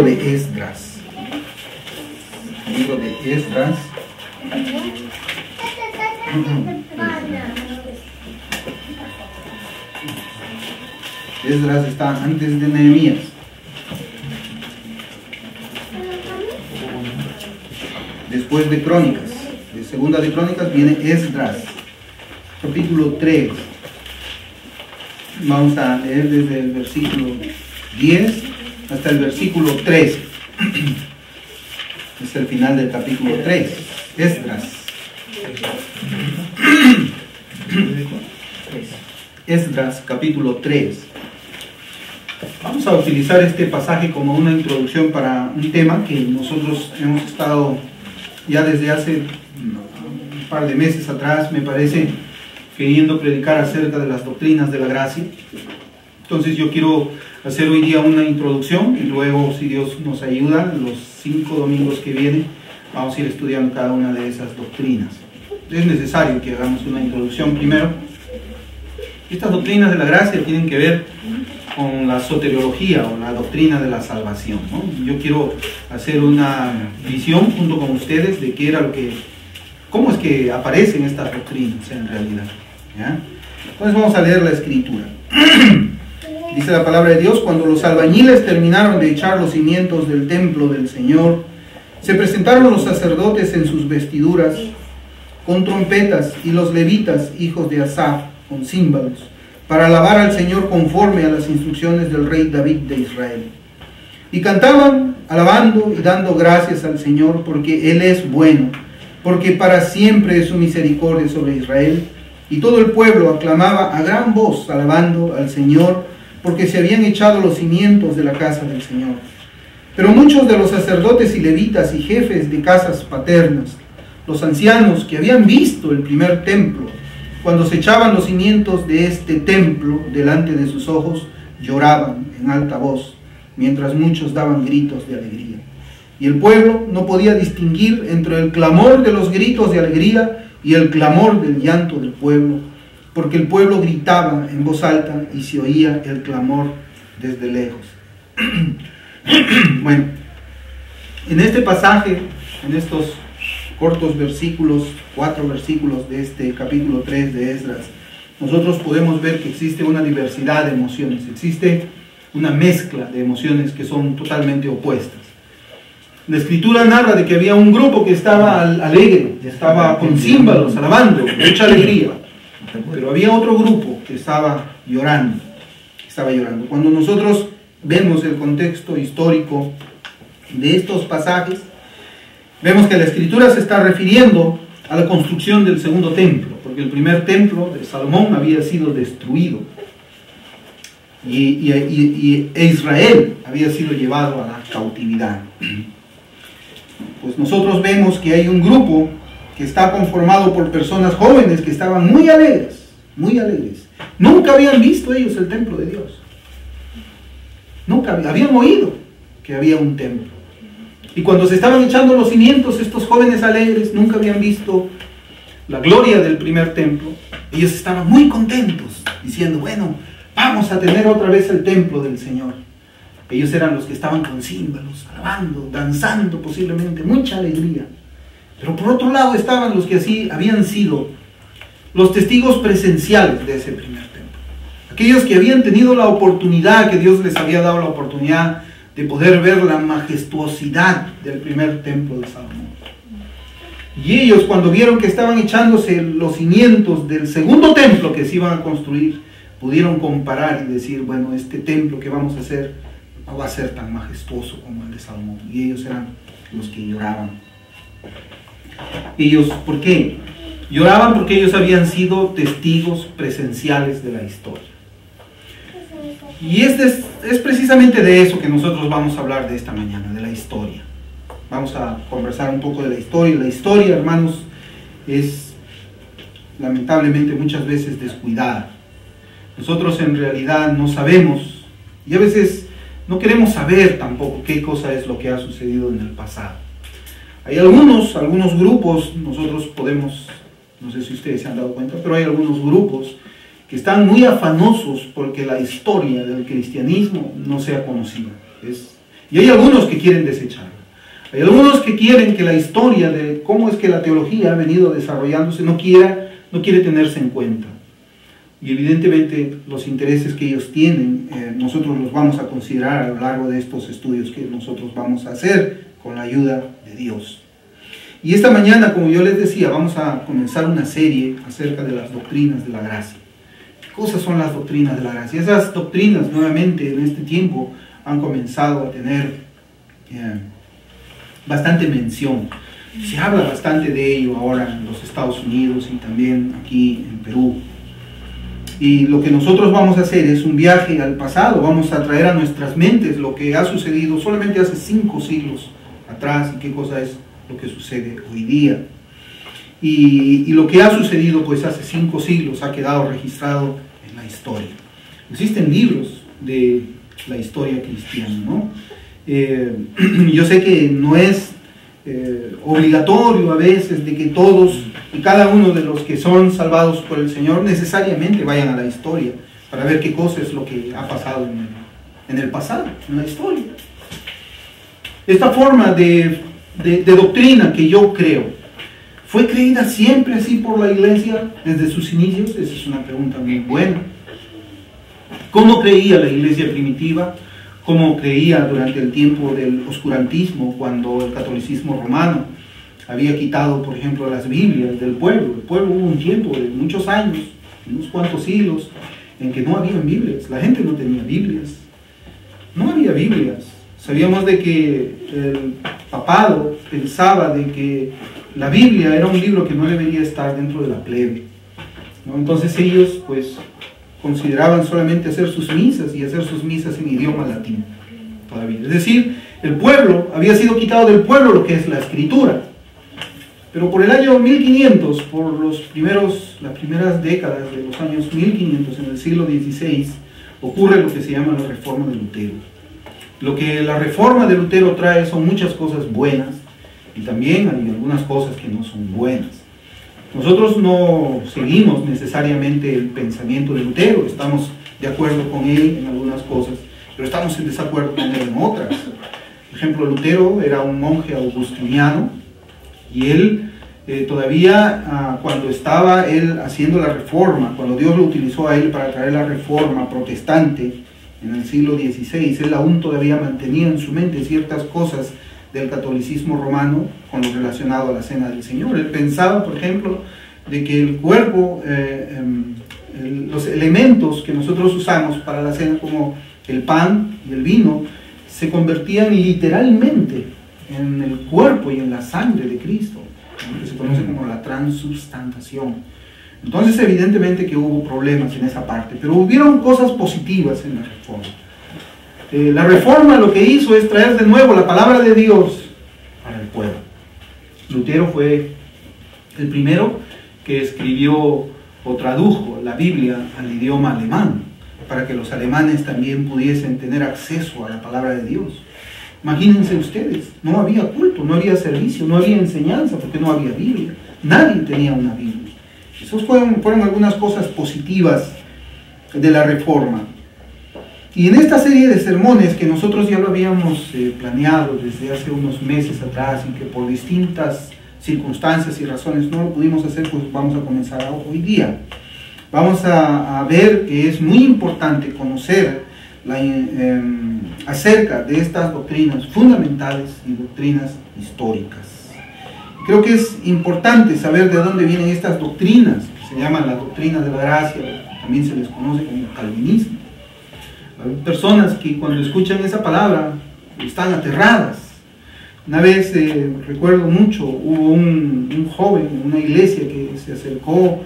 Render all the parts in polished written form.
de Esdras. Libro de Esdras. Esdras está antes de Nehemías. Después de Crónicas. De segunda de Crónicas viene Esdras, capítulo 3. Vamos a leer desde el versículo 10 hasta el versículo 13. Es el final del capítulo 3. Esdras. Esdras, capítulo 3. Vamos a utilizar este pasaje como una introducción para un tema que nosotros hemos estado ya desde hace un par de meses atrás, me parece, queriendo predicar acerca de las doctrinas de la gracia. Entonces yo quiero hacer hoy día una introducción y luego, si Dios nos ayuda, los 5 domingos que vienen vamos a ir estudiando cada una de esas doctrinas. Es necesario que hagamos una introducción primero. Estas doctrinas de la gracia tienen que ver con la soteriología o la doctrina de la salvación, ¿no? Yo quiero hacer una visión junto con ustedes de qué era lo que, cómo es que aparecen estas doctrinas en realidad, ¿ya? Entonces vamos a leer la escritura. Dice la palabra de Dios: cuando los albañiles terminaron de echar los cimientos del templo del Señor, se presentaron los sacerdotes en sus vestiduras con trompetas y los levitas, hijos de Asaf, con címbalos, para alabar al Señor conforme a las instrucciones del rey David de Israel. Y cantaban, alabando y dando gracias al Señor, porque Él es bueno, porque para siempre es su misericordia sobre Israel. Y todo el pueblo aclamaba a gran voz, alabando al Señor, porque se habían echado los cimientos de la casa del Señor. Pero muchos de los sacerdotes y levitas y jefes de casas paternas, los ancianos que habían visto el primer templo, cuando se echaban los cimientos de este templo delante de sus ojos, lloraban en alta voz, mientras muchos daban gritos de alegría. Y el pueblo no podía distinguir entre el clamor de los gritos de alegría y el clamor del llanto del pueblo, porque el pueblo gritaba en voz alta y se oía el clamor desde lejos. Bueno, en este pasaje, en estos cortos versículos, 4 versículos de este capítulo 3 de Esdras, nosotros podemos ver que existe una diversidad de emociones, existe una mezcla de emociones que son totalmente opuestas. La escritura narra de que había un grupo que estaba alegre, estaba con címbalos, alabando, mucha alegría, pero había otro grupo que estaba llorando, Cuando nosotros vemos el contexto histórico de estos pasajes, vemos que la escritura se está refiriendo a la construcción del segundo templo, porque el primer templo de Salomón había sido destruido y Israel había sido llevado a la cautividad. Pues nosotros vemos que hay un grupo que está conformado por personas jóvenes que estaban muy alegres, muy alegres. Nunca habían visto ellos el templo de Dios. Nunca habían oído que había un templo. Y cuando se estaban echando los cimientos, estos jóvenes alegres nunca habían visto la gloria del primer templo. Ellos estaban muy contentos, diciendo, bueno, vamos a tener otra vez el templo del Señor. Ellos eran los que estaban con címbalos, alabando, danzando posiblemente, mucha alegría. Pero por otro lado estaban los que así habían sido los testigos presenciales de ese primer templo. Aquellos que habían tenido la oportunidad, que Dios les había dado la oportunidad de poder ver la majestuosidad del primer templo de Salomón. Y ellos, cuando vieron que estaban echándose los cimientos del segundo templo que se iban a construir, pudieron comparar y decir, bueno, este templo que vamos a hacer no va a ser tan majestuoso como el de Salomón. Y ellos eran los que lloraban. Ellos, ¿por qué? Lloraban porque ellos habían sido testigos presenciales de la historia. Y es precisamente de eso que nosotros vamos a hablar de esta mañana, de la historia. Vamos a conversar un poco de la historia. La historia, hermanos, es lamentablemente muchas veces descuidada. Nosotros en realidad no sabemos, y a veces no queremos saber tampoco qué cosa es lo que ha sucedido en el pasado. Hay algunos grupos, nosotros podemos, no sé si ustedes se han dado cuenta, pero hay algunos grupos que están muy afanosos porque la historia del cristianismo no sea conocida. Y hay algunos que quieren desecharla. Hay algunos que quieren que la historia de cómo es que la teología ha venido desarrollándose no quiere tenerse en cuenta. Y evidentemente los intereses que ellos tienen, nosotros los vamos a considerar a lo largo de estos estudios que nosotros vamos a hacer con la ayuda de Dios. Y esta mañana, como yo les decía, vamos a comenzar una serie acerca de las doctrinas de la gracia. ¿Qué cosas son las doctrinas de la gracia? Esas doctrinas, nuevamente, en este tiempo han comenzado a tener bastante mención. Se habla bastante de ello ahora en los Estados Unidos y también aquí en Perú. Y lo que nosotros vamos a hacer es un viaje al pasado, vamos a traer a nuestras mentes lo que ha sucedido solamente hace 5 siglos atrás y qué cosa es lo que sucede hoy día. Y lo que ha sucedido pues hace 5 siglos ha quedado registrado en la historia. Existen libros de la historia cristiana, ¿no? Yo sé que no es obligatorio a veces de que todos y cada uno de los que son salvados por el Señor necesariamente vayan a la historia para ver qué cosa es lo que ha pasado en el pasado, en la historia. Esta forma de doctrina que yo creo, ¿fue creída siempre así por la iglesia desde sus inicios? Esa es una pregunta muy buena. ¿Cómo creía la iglesia primitiva? ¿Cómo creía durante el tiempo del oscurantismo, cuando el catolicismo romano había quitado, por ejemplo, las Biblias del pueblo? El pueblo hubo un tiempo de muchos años, unos cuantos siglos, en que no habían Biblias. La gente no tenía Biblias. No había Biblias. Sabíamos de que el papado pensaba de que la Biblia era un libro que no debería estar dentro de la plebe, ¿no? Entonces ellos, pues, consideraban solamente hacer sus misas y hacer sus misas en idioma latín todavía. Es decir, el pueblo, había sido quitado del pueblo lo que es la escritura. Pero por el año 1500, por las primeras décadas de los años 1500, en el siglo XVI, ocurre lo que se llama la Reforma de Lutero. Lo que la Reforma de Lutero trae son muchas cosas buenas y también hay algunas cosas que no son buenas. Nosotros no seguimos necesariamente el pensamiento de Lutero, estamos de acuerdo con él en algunas cosas, pero estamos en desacuerdo con él en otras. Por ejemplo, Lutero era un monje agustiniano y él todavía cuando estaba él haciendo la reforma, cuando Dios lo utilizó a él para traer la reforma protestante en el siglo XVI, él aún todavía mantenía en su mente ciertas cosas del catolicismo romano con lo relacionado a la cena del Señor. Él pensaba, por ejemplo, de que el cuerpo, los elementos que nosotros usamos para la cena, como el pan y el vino, se convertían literalmente en el cuerpo y en la sangre de Cristo, que se conoce como la transubstantación. Entonces, evidentemente que hubo problemas en esa parte, pero hubieron cosas positivas en la reforma. La reforma lo que hizo es traer de nuevo la palabra de Dios para el pueblo. Lutero fue el primero que escribió o tradujo la Biblia al idioma alemán, para que los alemanes también pudiesen tener acceso a la palabra de Dios. Imagínense ustedes, no había culto, no había servicio, no había enseñanza, porque no había Biblia. Nadie tenía una Biblia. Esas fueron algunas cosas positivas de la reforma. Y en esta serie de sermones que nosotros ya lo habíamos planeado desde hace unos meses atrás y que por distintas circunstancias y razones no lo pudimos hacer, pues vamos a comenzar hoy día. Vamos a ver que es muy importante conocer acerca de estas doctrinas fundamentales y doctrinas históricas. Creo que es importante saber de dónde vienen estas doctrinas, que se llaman la doctrina de la gracia, también se les conoce como calvinismo. Hay personas que cuando escuchan esa palabra están aterradas. Una vez, recuerdo mucho, hubo un joven en una iglesia que se acercó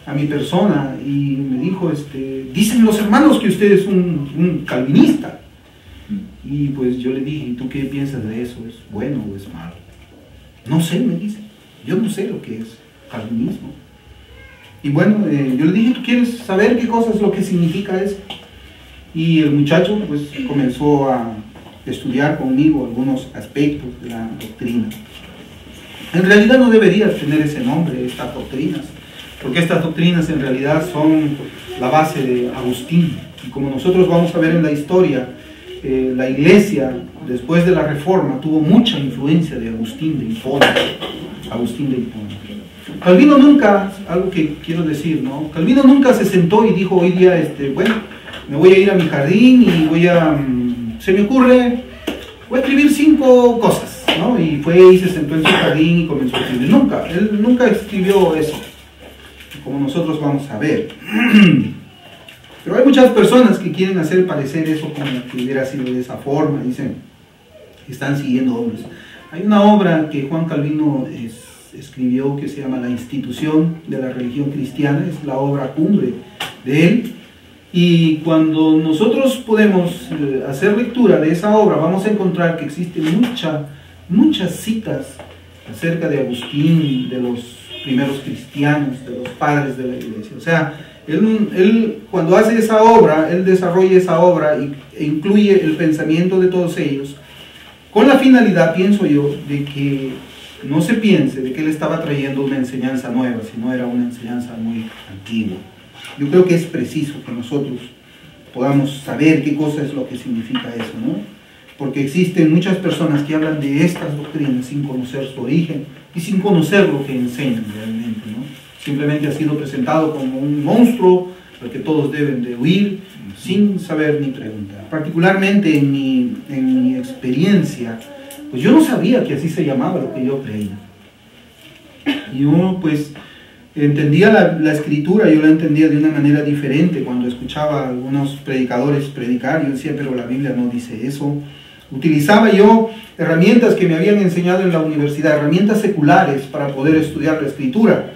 a mi persona y me dijo, dicen los hermanos que usted es un calvinista. Y pues yo le dije, ¿y tú qué piensas de eso? ¿Es bueno o es malo? No sé, me dice, yo no sé lo que es calvinismo. Y bueno, yo le dije, ¿tú quieres saber qué cosa es lo que significa eso? Y el muchacho pues comenzó a estudiar conmigo algunos aspectos de la doctrina. En realidad no debería tener ese nombre, estas doctrinas, porque estas doctrinas en realidad son la base de Agustín. Y como nosotros vamos a ver en la historia, la iglesia, después de la Reforma, tuvo mucha influencia de Agustín de Hipona. Calvino nunca, algo que quiero decir, ¿no? Calvino nunca se sentó y dijo hoy día, bueno, me voy a ir a mi jardín y se me ocurre, voy a escribir 5 cosas, ¿no? Y fue y se sentó en su jardín y comenzó a escribir. Él nunca escribió eso, como nosotros vamos a ver. Pero hay muchas personas que quieren hacer parecer eso como que hubiera sido de esa forma, dicen, están siguiendo hombres. Hay una obra que Juan Calvino escribió que se llama La institución de la religión cristiana, es la obra cumbre de él, y cuando nosotros podemos hacer lectura de esa obra, vamos a encontrar que existen muchas citas acerca de Agustín, de los primeros cristianos, de los padres de la iglesia. O sea, él cuando hace esa obra, él desarrolla esa obra e incluye el pensamiento de todos ellos, con la finalidad, pienso yo, de que no se piense de que él estaba trayendo una enseñanza nueva, sino era una enseñanza muy antigua. Yo creo que es preciso que nosotros podamos saber qué cosa es lo que significa eso, ¿no? Porque existen muchas personas que hablan de estas doctrinas sin conocer su origen y sin conocer lo que enseñan realmente, ¿no? Simplemente ha sido presentado como un monstruo al que todos deben de huir sin saber ni preguntar. Particularmente en mi experiencia, pues yo no sabía que así se llamaba lo que yo creía. Y yo pues entendía la escritura, yo la entendía de una manera diferente cuando escuchaba a algunos predicadores predicar. Yo decía, pero la Biblia no dice eso. Utilizaba yo herramientas que me habían enseñado en la universidad, herramientas seculares para poder estudiar la escritura.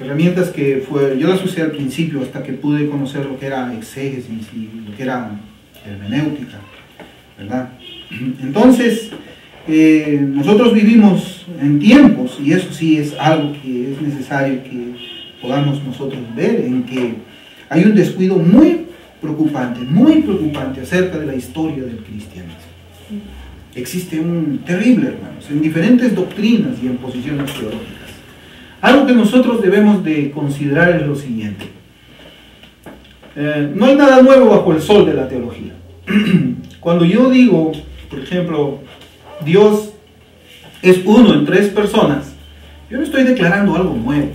Herramientas que yo las usé al principio hasta que pude conocer lo que era exégesis y lo que era hermenéutica, ¿verdad? Entonces, nosotros vivimos en tiempos, y eso sí es algo que es necesario que podamos nosotros ver, en que hay un descuido muy preocupante acerca de la historia del cristianismo. Existe un terrible, hermanos, en diferentes doctrinas y en posiciones teológicas. Algo que nosotros debemos de considerar es lo siguiente. No hay nada nuevo bajo el sol de la teología. Cuando yo digo, por ejemplo, Dios es uno en 3 personas, yo no estoy declarando algo nuevo.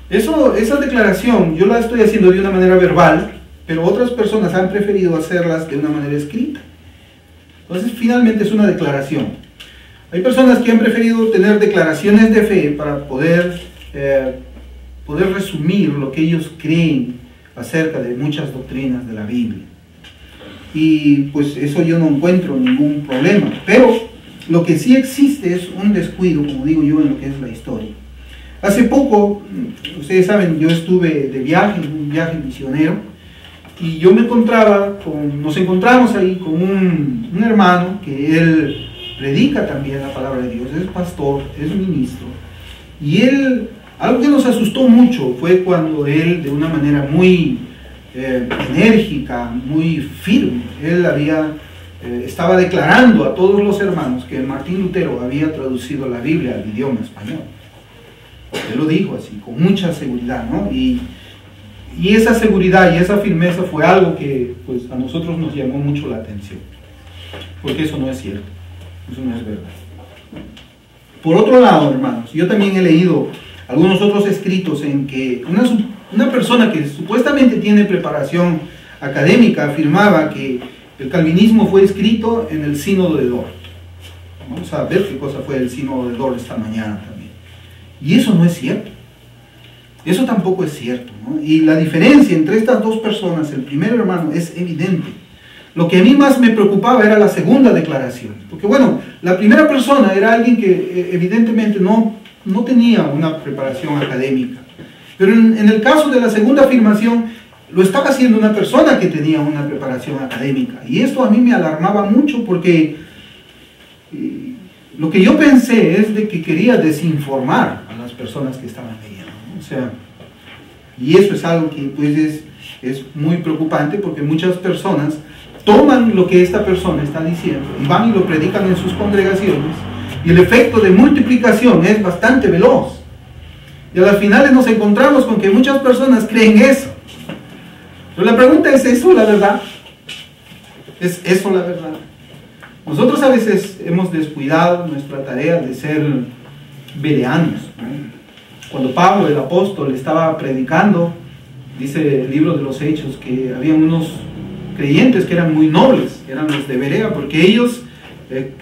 Esa declaración yo la estoy haciendo de una manera verbal, pero otras personas han preferido hacerlas de una manera escrita. Entonces, finalmente es una declaración. Hay personas que han preferido tener declaraciones de fe para poder resumir lo que ellos creen acerca de muchas doctrinas de la Biblia. Y pues eso yo no encuentro ningún problema. Pero lo que sí existe es un descuido, como digo yo, en lo que es la historia. Hace poco, ustedes saben, yo estuve de viaje, un viaje misionero, y yo nos encontramos ahí con un hermano que él predica también la palabra de Dios, es pastor, es ministro, y algo que nos asustó mucho fue cuando él, de una manera muy enérgica, muy firme, él estaba declarando a todos los hermanos que Martín Lutero había traducido la Biblia al idioma español. Él lo dijo así, con mucha seguridad, ¿no? Y esa seguridad y esa firmeza fue algo que pues, a nosotros nos llamó mucho la atención, porque eso no es cierto. Eso no es verdad. Por otro lado, hermanos, yo también he leído algunos otros escritos en que una persona que supuestamente tiene preparación académica afirmaba que el calvinismo fue escrito en el sínodo de Dort. Vamos a ver qué cosa fue el sínodo de Dort esta mañana también. Y eso no es cierto. Eso tampoco es cierto, ¿no? Y la diferencia entre estas dos personas, el primer hermano, es evidente. Lo que a mí más me preocupaba era la segunda declaración. Porque bueno, la primera persona era alguien que evidentemente no tenía una preparación académica. Pero en el caso de la segunda afirmación, lo estaba haciendo una persona que tenía una preparación académica. Y esto a mí me alarmaba mucho porque lo que yo pensé es de que quería desinformar a las personas que estaban leyendo, ¿no? O sea, y eso es algo que pues es muy preocupante porque muchas personas toman lo que esta persona está diciendo y van y lo predican en sus congregaciones y el efecto de multiplicación es bastante veloz. Y a las finales nos encontramos con que muchas personas creen eso. Pero la pregunta es eso, la verdad. Es eso la verdad. Nosotros a veces hemos descuidado nuestra tarea de ser bereanos, ¿no? Cuando Pablo, el apóstol, estaba predicando, dice el libro de los Hechos, que había unos creyentes que eran muy nobles, eran los de Berea, porque ellos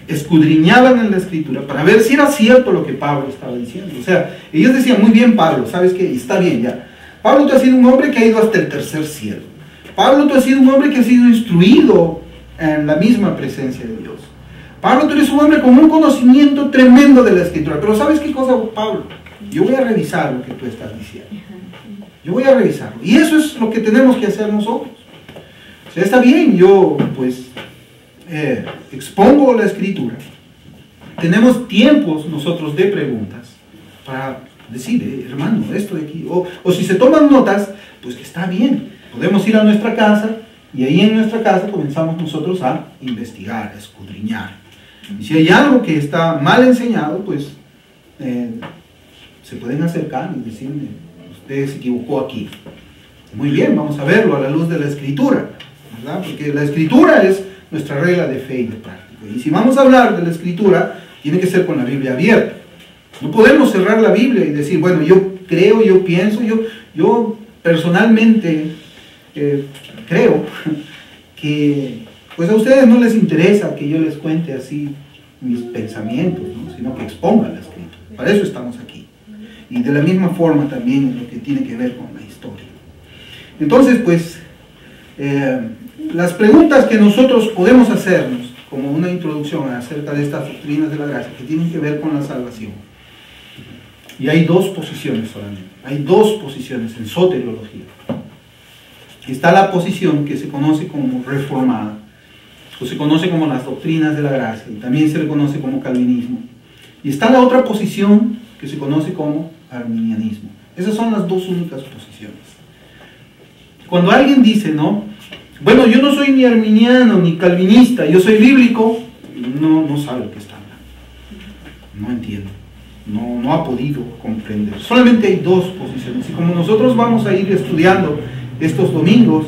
escudriñaban en la Escritura para ver si era cierto lo que Pablo estaba diciendo. O sea, ellos decían, muy bien Pablo, ¿sabes qué? Está bien ya. Pablo, tú has sido un hombre que ha ido hasta el tercer cielo. Pablo, tú has sido un hombre que ha sido instruido en la misma presencia de Dios. Pablo, tú eres un hombre con un conocimiento tremendo de la Escritura. Pero ¿sabes qué cosa, Pablo? Yo voy a revisar lo que tú estás diciendo. Yo voy a revisarlo. Y eso es lo que tenemos que hacer nosotros. O sea, está bien, yo pues expongo la Escritura. Tenemos tiempos nosotros de preguntas para decir, hermano, esto de aquí. O si se toman notas, pues que está bien. Podemos ir a nuestra casa y ahí en nuestra casa comenzamos nosotros a investigar, a escudriñar. Y si hay algo que está mal enseñado, pues se pueden acercar y decirme, usted se equivocó aquí. Muy bien, vamos a verlo a la luz de la Escritura, ¿verdad? Porque la Escritura es nuestra regla de fe y de práctica. Y si vamos a hablar de la Escritura, tiene que ser con la Biblia abierta. No podemos cerrar la Biblia y decir, bueno, yo creo, yo pienso, yo personalmente creo que pues a ustedes no les interesa que yo les cuente así mis pensamientos, ¿no? Sino que exponga la Escritura. Para eso estamos aquí. Y de la misma forma también en lo que tiene que ver con la historia. Entonces, pues, las preguntas que nosotros podemos hacernos como una introducción acerca de estas doctrinas de la gracia que tienen que ver con la salvación. Y hay dos posiciones solamente. Hay dos posiciones en soteriología. Está la posición que se conoce como reformada, o se conoce como las doctrinas de la gracia, y también se le conoce como calvinismo. Y está la otra posición que se conoce como arminianismo. Esas son las dos únicas posiciones. Cuando alguien dice, ¿no? Bueno, yo no soy ni arminiano ni calvinista, yo soy bíblico, no sabe lo que está hablando. No entiende. No ha podido comprender. Solamente hay dos posiciones. Y como nosotros vamos a ir estudiando estos domingos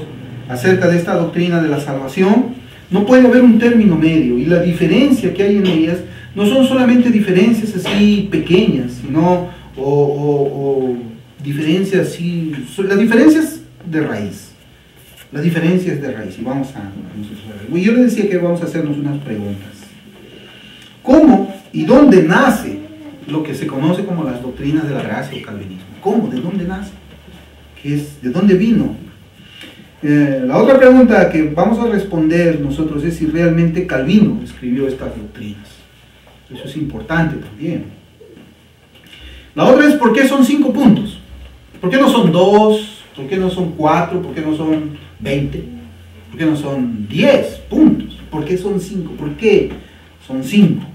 acerca de esta doctrina de la salvación, no puede haber un término medio. Y la diferencia que hay en ellas no son solamente diferencias así pequeñas, sino diferencias así. La diferencia es de raíz. La diferencia es de raíz. Y vamos a ver. Yo le decía que vamos a hacernos unas preguntas. ¿Cómo y dónde nace lo que se conoce como las doctrinas de la gracia o calvinismo? ¿Cómo? ¿De dónde nace? ¿De dónde vino? La otra pregunta que vamos a responder nosotros es si realmente Calvino escribió estas doctrinas. Eso es importante también. La otra es ¿por qué son 5 puntos? ¿Por qué no son 2? ¿Por qué no son 4? ¿Por qué no son 20? ¿Por qué no son 10 puntos? ¿Por qué son 5? ¿Por qué son 5?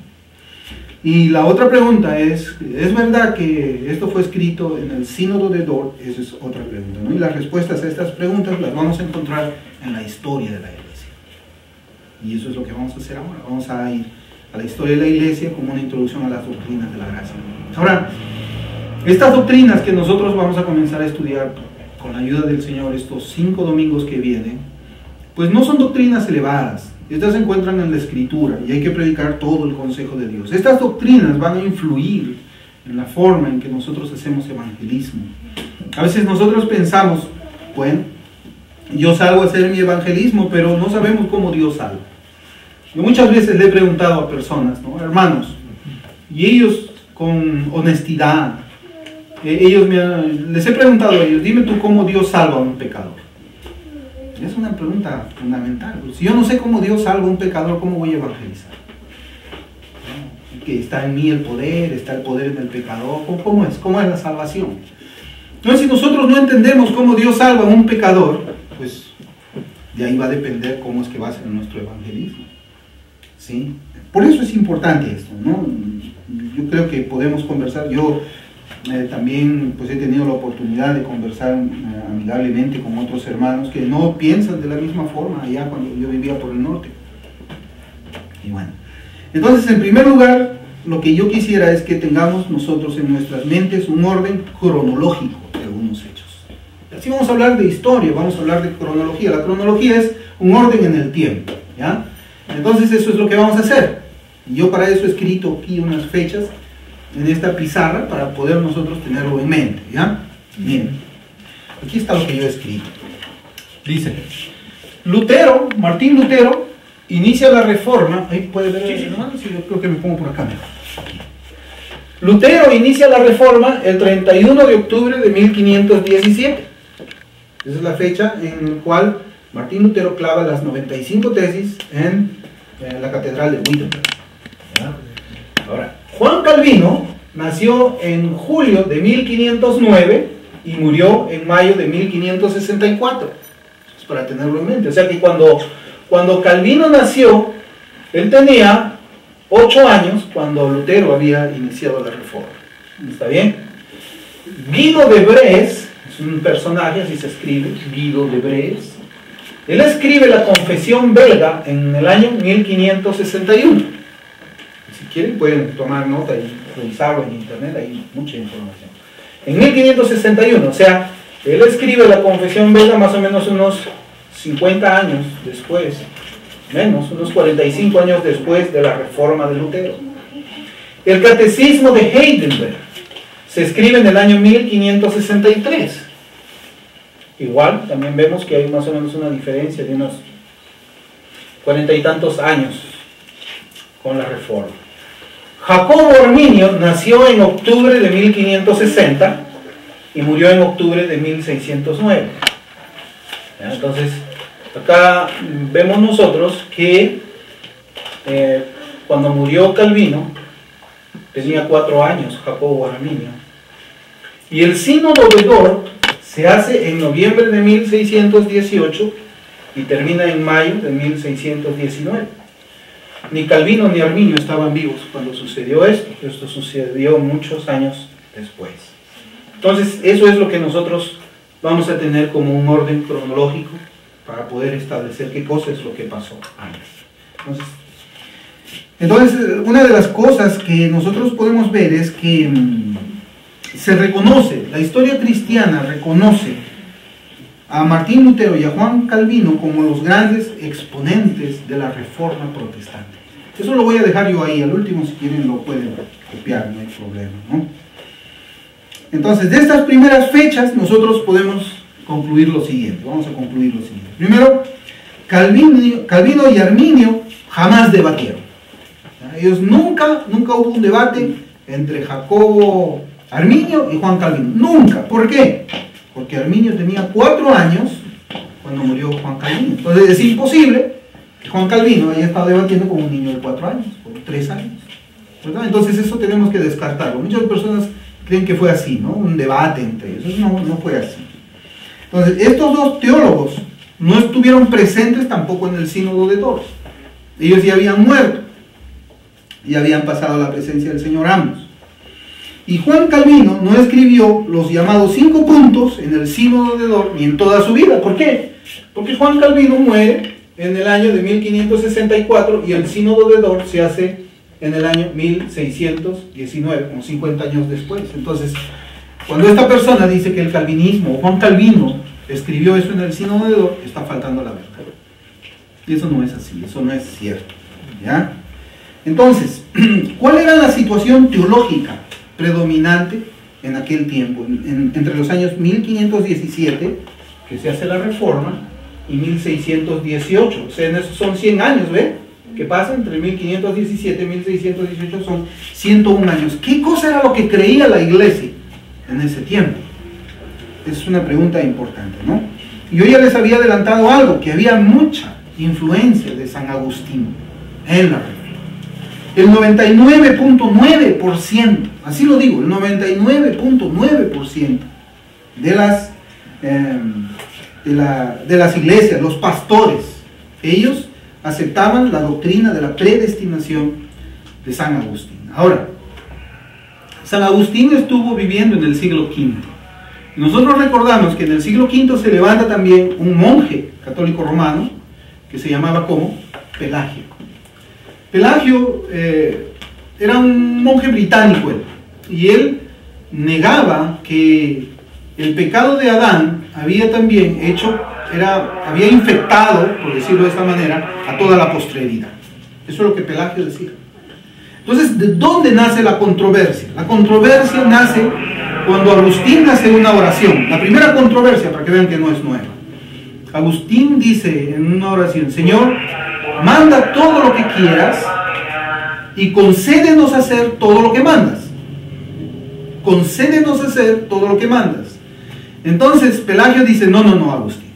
Y la otra pregunta ¿es verdad que esto fue escrito en el sínodo de Dort? Esa es otra pregunta, ¿no? Y las respuestas a estas preguntas las vamos a encontrar en la historia de la iglesia. Y eso es lo que vamos a hacer ahora. Vamos a ir a la historia de la iglesia como una introducción a las doctrinas de la gracia. Ahora, estas doctrinas que nosotros vamos a comenzar a estudiar con la ayuda del Señor estos 5 domingos que vienen, pues no son doctrinas elevadas. Estas se encuentran en la Escritura y hay que predicar todo el consejo de Dios. Estas doctrinas van a influir en la forma en que nosotros hacemos evangelismo. A veces nosotros pensamos, bueno, yo salgo a hacer mi evangelismo, pero no sabemos cómo Dios salva. Yo muchas veces le he preguntado a personas, ¿no? Hermanos, y ellos con honestidad, les he preguntado a ellos, dime tú cómo Dios salva a un pecador. Es una pregunta fundamental. Si yo no sé cómo Dios salva a un pecador, ¿cómo voy a evangelizar? Que está en mí el poder, está el poder en el pecador. ¿Cómo es? ¿Cómo es la salvación? Entonces, si nosotros no entendemos cómo Dios salva a un pecador, pues de ahí va a depender cómo es que va a ser nuestro evangelismo. ¿Sí? Por eso es importante esto, ¿no? Yo creo que podemos conversar. Yo también pues he tenido la oportunidad de conversar amigablemente con otros hermanos que no piensan de la misma forma allá cuando yo vivía por el norte. Y bueno, entonces en primer lugar lo que yo quisiera es que tengamos nosotros en nuestras mentes un orden cronológico de algunos hechos. Así vamos a hablar de historia, vamos a hablar de cronología. La cronología es un orden en el tiempo. ¿ya? Entonces eso es lo que vamos a hacer. Yo para eso he escrito aquí unas fechas en esta pizarra para poder nosotros tenerlo en mente, ¿ya? Bien, aquí está lo que yo he escrito. Dice, Lutero, Martín Lutero, inicia la reforma. Ahí puede ver, sí, yo creo que me pongo por acá mejor. Lutero inicia la reforma el 31 de octubre de 1517. Esa es la fecha en la cual Martín Lutero clava las 95 tesis en la catedral de Wittenberg. ¿Ya? Ahora, Juan Calvino nació en julio de 1509 y murió en mayo de 1564. Es para tenerlo en mente. O sea que cuando Calvino nació, él tenía 8 años cuando Lutero había iniciado la reforma. ¿Está bien? Guido de Bres es un personaje, así se escribe, Guido de Bres. Él escribe la Confesión belga en el año 1561. Si quieren pueden tomar nota y revisarlo en internet, hay mucha información. En 1561, o sea, él escribe la Confesión belga más o menos unos 50 años después, menos, unos 45 años después de la reforma de Lutero. El Catecismo de Heidelberg se escribe en el año 1563. Igual, también vemos que hay más o menos una diferencia de unos 40 y tantos años con la reforma. Jacobo Arminio nació en octubre de 1560 y murió en octubre de 1609. ¿Ya? Entonces, acá vemos nosotros que cuando murió Calvino tenía 4 años Jacobo Arminio, y el sínodo de Dort se hace en noviembre de 1618 y termina en mayo de 1619. Ni Calvino ni Arminio estaban vivos cuando sucedió esto. Esto sucedió muchos años después. Entonces, eso es lo que nosotros vamos a tener como un orden cronológico para poder establecer qué cosa es lo que pasó antes. Entonces, una de las cosas que nosotros podemos ver es que se reconoce, la historia cristiana reconoce a Martín Lutero y a Juan Calvino como los grandes exponentes de la reforma protestante. Eso lo voy a dejar yo ahí, al último si quieren lo pueden copiar, no hay problema, ¿no? Entonces, de estas primeras fechas nosotros podemos concluir lo siguiente. Vamos a concluir lo siguiente. Primero, Calvino y Arminio jamás debatieron. Ellos nunca hubo un debate entre Jacobo Arminio y Juan Calvino. Nunca. ¿Por qué? Porque Arminio tenía 4 años cuando murió Juan Calvino. Entonces es imposible que Juan Calvino haya estado debatiendo con un niño de 4 años, o 3 años. ¿Verdad? Entonces eso tenemos que descartarlo. Muchas personas creen que fue así, ¿no? Un debate entre ellos. Eso no fue así. Entonces, estos dos teólogos no estuvieron presentes tampoco en el sínodo de Dort. Ellos ya habían muerto. Ya habían pasado a la presencia del Señor ambos. Y Juan Calvino no escribió los llamados 5 puntos en el sínodo de Dort ni en toda su vida. ¿Por qué? Porque Juan Calvino muere en el año de 1564 y el sínodo de Dort se hace en el año 1619, como 50 años después. Entonces, cuando esta persona dice que el calvinismo, o Juan Calvino, escribió eso en el sínodo de Dort, está faltando la verdad. Y eso no es así, eso no es cierto. ¿Ya? Entonces, ¿cuál era la situación teológica predominante en aquel tiempo? Entre los años 1517, que se hace la reforma, y 1618. O sea, en esos son 100 años, ¿ve? ¿Qué pasa? Entre 1517 y 1618 son 101 años. ¿Qué cosa era lo que creía la iglesia en ese tiempo? Es una pregunta importante, ¿no? Yo ya les había adelantado algo, que había mucha influencia de San Agustín en la reforma. El 99.9%, así lo digo, el 99.9% de las iglesias, los pastores, ellos aceptaban la doctrina de la predestinación de San Agustín. Ahora, San Agustín estuvo viviendo en el siglo V. Nosotros recordamos que en el siglo V se levanta también un monje católico romano que se llamaba como Pelagio. Pelagio era un monje británico y él negaba que el pecado de Adán había también hecho había infectado, por decirlo de esta manera, a toda la posteridad. Eso es lo que Pelagio decía. Entonces, ¿de dónde nace la controversia? La controversia nace cuando Agustín hace una oración. La primera controversia, para que vean que no es nueva. Agustín dice en una oración: Señor, manda todo lo que quieras y concédenos hacer todo lo que mandas. Concédenos hacer todo lo que mandas. Entonces Pelagio dice: no, Agustín,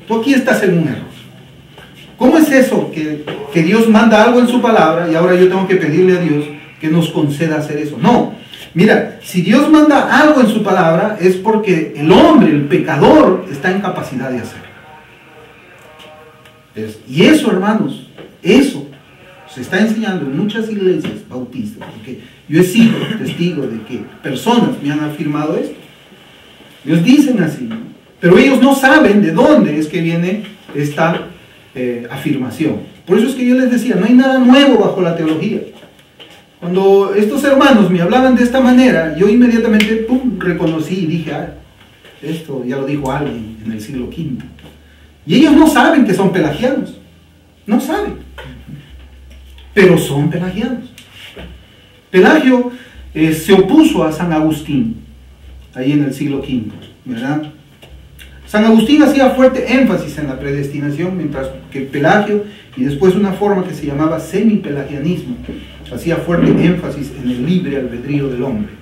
tú aquí estás en un error. ¿Cómo es eso que Dios manda algo en su palabra y ahora yo tengo que pedirle a Dios que nos conceda hacer eso? No, mira, si Dios manda algo en su palabra es porque el hombre, el pecador, está en capacidad de hacerlo. Y eso, hermanos, eso se está enseñando en muchas iglesias bautistas, porque yo he sido testigo de que personas me han afirmado esto. Ellos dicen así, ¿no? Pero ellos no saben de dónde es que viene esta afirmación. Por eso es que yo les decía, no hay nada nuevo bajo la teología. Cuando estos hermanos me hablaban de esta manera, yo inmediatamente reconocí y dije: esto ya lo dijo alguien en el siglo V. Y ellos no saben que son pelagianos, no saben, pero son pelagianos. Pelagio se opuso a San Agustín ahí en el siglo V, ¿verdad? San Agustín hacía fuerte énfasis en la predestinación, mientras que Pelagio, y después una forma que se llamaba semipelagianismo, hacía fuerte énfasis en el libre albedrío del hombre.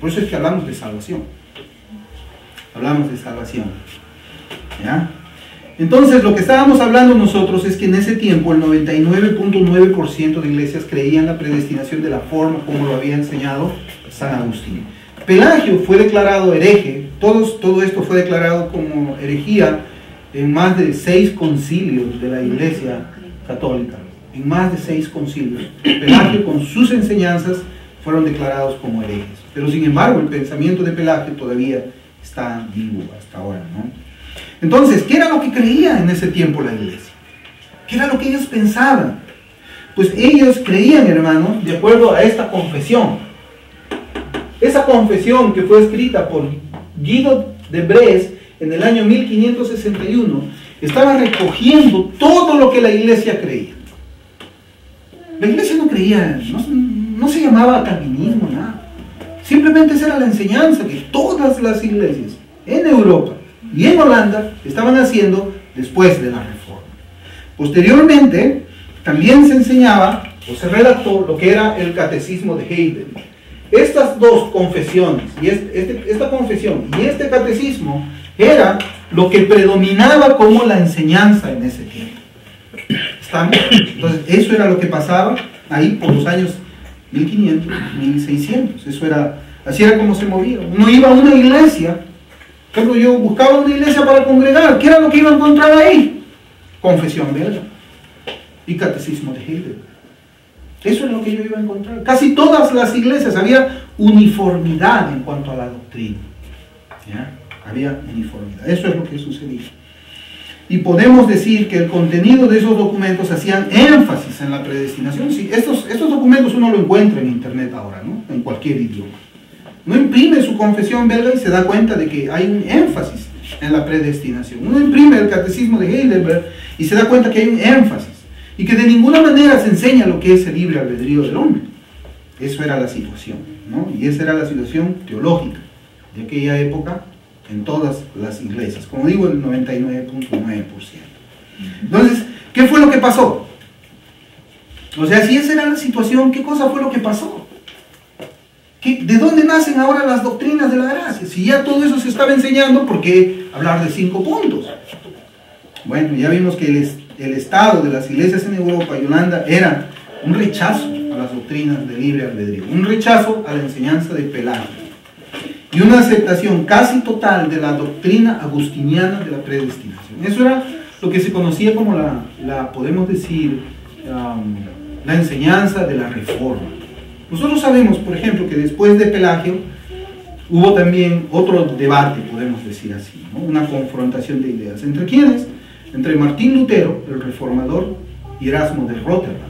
Por eso es que hablamos de salvación. Hablamos de salvación, ¿ya? Entonces, lo que estábamos hablando nosotros es que en ese tiempo el 99.9% de iglesias creían la predestinación de la forma como lo había enseñado San Agustín. Pelagio fue declarado hereje. Todo esto fue declarado como herejía en más de 6 concilios de la Iglesia Católica. En más de 6 concilios. Pelagio con sus enseñanzas fueron declarados como herejes. Pero sin embargo, el pensamiento de Pelagio todavía está vivo hasta ahora, ¿no? Entonces, ¿qué era lo que creía en ese tiempo la iglesia? ¿Qué era lo que ellos pensaban? Pues ellos creían, hermanos, de acuerdo a esta confesión. Esa confesión que fue escrita por Guido de Brez en el año 1561 estaba recogiendo todo lo que la iglesia creía. La iglesia no creía, no se llamaba calvinismo, nada. Simplemente esa era la enseñanza que todas las iglesias en Europa y en Holanda estaban haciendo después de la Reforma. Posteriormente, también se enseñaba o se redactó lo que era el Catecismo de Heidelberg. Estas dos confesiones, y esta confesión y este catecismo, era lo que predominaba como la enseñanza en ese tiempo. ¿Estamos? Entonces, eso era lo que pasaba ahí por los años 1500, 1600. Así era como se movía. Uno iba a una iglesia. Por ejemplo, yo buscaba una iglesia para congregar. ¿Qué era lo que iba a encontrar ahí? Confesión belga y catecismo de Heidelberg. Eso es lo que yo iba a encontrar. Casi todas las iglesias había uniformidad en cuanto a la doctrina. ¿Ya? Había uniformidad. Eso es lo que sucedía. Y podemos decir que el contenido de esos documentos hacían énfasis en la predestinación. Sí, estos documentos uno lo encuentra en internet ahora, ¿no? En cualquier idioma. Uno imprime su confesión belga y se da cuenta de que hay un énfasis en la predestinación. Uno imprime el catecismo de Heidelberg y se da cuenta que hay un énfasis y que de ninguna manera se enseña lo que es el libre albedrío del hombre. Eso era la situación, ¿no? Y esa era la situación teológica de aquella época en todas las iglesias. Como digo, el 99.9%. Entonces, ¿qué fue lo que pasó? O sea, si esa era la situación, ¿qué cosa fue lo que pasó? ¿De dónde nacen ahora las doctrinas de la gracia? Si ya todo eso se estaba enseñando, ¿por qué hablar de 5 puntos? Bueno, ya vimos que el estado de las iglesias en Europa y Holanda era un rechazo a las doctrinas de libre albedrío, un rechazo a la enseñanza de Pelagio y una aceptación casi total de la doctrina agustiniana de la predestinación. Eso era lo que se conocía como podemos decir, la enseñanza de la Reforma. Nosotros sabemos, por ejemplo, que después de Pelagio hubo también otro debate, podemos decir así, ¿no? Una confrontación de ideas. ¿Entre quiénes? Entre Martín Lutero, el reformador, y Erasmo de Rotterdam.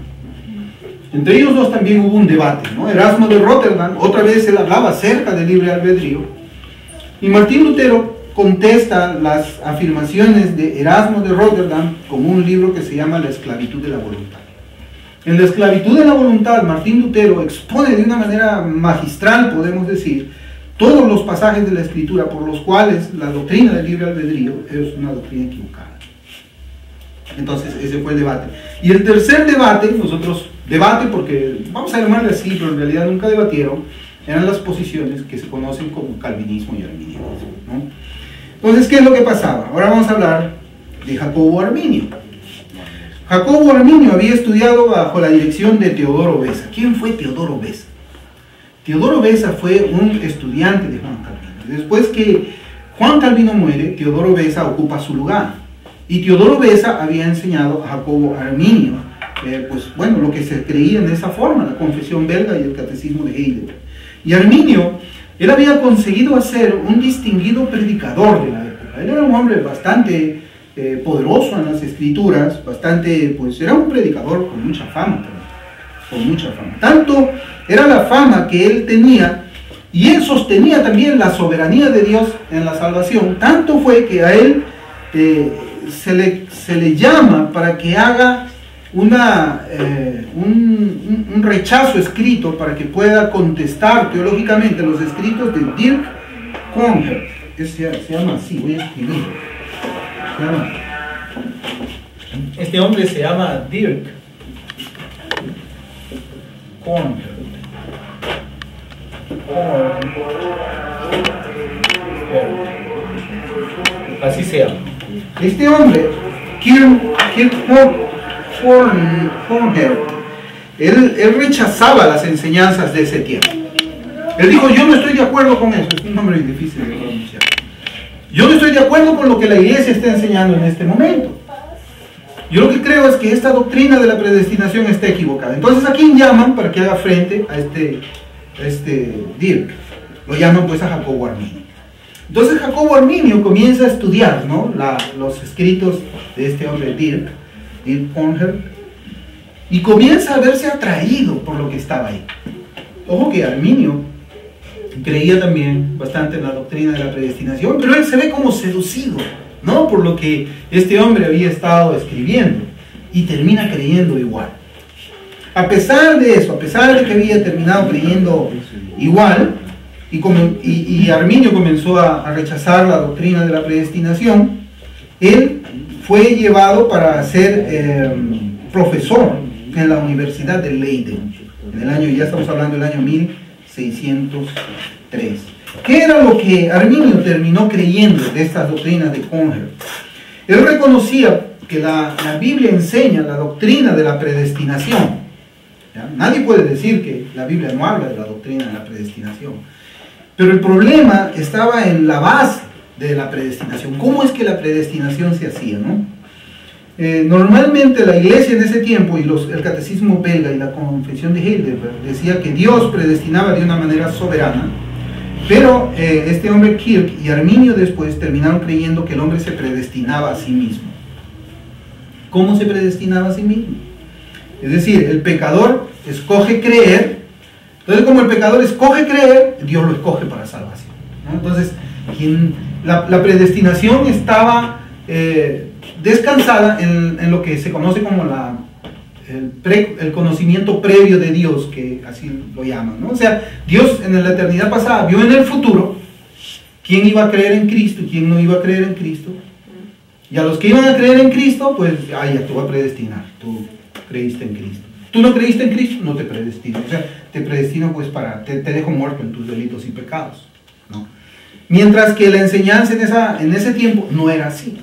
Entre ellos dos también hubo un debate, ¿no? Erasmo de Rotterdam, otra vez él hablaba acerca del libre albedrío, y Martín Lutero contesta las afirmaciones de Erasmo de Rotterdam con un libro que se llama La esclavitud de la voluntad. En La esclavitud de la voluntad, Martín Lutero expone de una manera magistral, podemos decir, todos los pasajes de la Escritura por los cuales la doctrina del libre albedrío es una doctrina equivocada. Entonces, ese fue el debate. Y el tercer debate, debate porque vamos a llamarle así, pero en realidad nunca debatieron, eran las posiciones que se conocen como calvinismo y arminianismo, ¿no? Entonces, ¿qué es lo que pasaba? Ahora vamos a hablar de Jacobo Arminio. Jacobo Arminio había estudiado bajo la dirección de Teodoro Beza. ¿Quién fue Teodoro Beza? Teodoro Beza fue un estudiante de Juan Calvino. Después que Juan Calvino muere, Teodoro Beza ocupa su lugar. Y Teodoro Beza había enseñado a Jacobo Arminio, pues bueno, lo que se creía en esa forma, la confesión belga y el catecismo de Heidelberg. Y Arminio, él había conseguido hacer un distinguido predicador de la época. Él era un hombre bastante poderoso en las escrituras, pues era un predicador con mucha fama también, con mucha fama. Tanto era la fama que él tenía, y él sostenía también la soberanía de Dios en la salvación, tanto fue que a él se le llama para que haga un rechazo escrito para que pueda contestar teológicamente los escritos de Dirk Cohnert. Se llama así, voy a escribirlo. Este hombre se llama Dirk Cohnert. Así se llama. Este hombre, Cohnert, él rechazaba las enseñanzas de ese tiempo. Él dijo, yo no estoy de acuerdo con eso. Es un nombre difícil de pronunciar. Yo no estoy de acuerdo con lo que la iglesia está enseñando en este momento. Yo lo que creo es que esta doctrina de la predestinación está equivocada. Entonces, ¿a quién llaman para que haga frente a este Dirk? Lo llaman pues a Jacobo Arminio. Entonces Jacobo Arminio comienza a estudiar, ¿no?, los escritos de este hombre Dirk Cohnert, y comienza a verse atraído por lo que estaba ahí. Ojo que Arminio creía también bastante en la doctrina de la predestinación, pero él se ve como seducido, ¿no?, por lo que este hombre había estado escribiendo, y termina creyendo igual. A pesar de eso, a pesar de que había terminado creyendo igual, y Arminio comenzó a rechazar la doctrina de la predestinación, él fue llevado para ser profesor en la Universidad de Leiden, en el año, ya estamos hablando del año 1603. ¿Qué era lo que Arminio terminó creyendo de estas doctrinas de Cohnert? Él reconocía que la Biblia enseña la doctrina de la predestinación. ¿Ya? Nadie puede decir que la Biblia no habla de la doctrina de la predestinación. Pero el problema estaba en la base de la predestinación. ¿Cómo es que la predestinación se hacía, no? Normalmente la iglesia en ese tiempo, y el catecismo belga y la confesión de Heidelberg, decía que Dios predestinaba de una manera soberana, pero este hombre Kirk y Arminio después terminaron creyendo que el hombre se predestinaba a sí mismo. ¿Cómo se predestinaba a sí mismo? Es decir, el pecador escoge creer. Entonces, como el pecador escoge creer, Dios lo escoge para salvación, ¿no? Entonces, la predestinación estaba descansada en lo que se conoce como el conocimiento previo de Dios, que así lo llaman, ¿no? O sea, Dios en la eternidad pasada vio en el futuro quién iba a creer en Cristo y quién no iba a creer en Cristo. Y a los que iban a creer en Cristo, pues, ya te voy a predestinar, tú creíste en Cristo. Tú no creíste en Cristo, no te predestino. O sea, te predestino pues te dejo muerto en tus delitos y pecados, ¿no? Mientras que la enseñanza en ese tiempo no era así.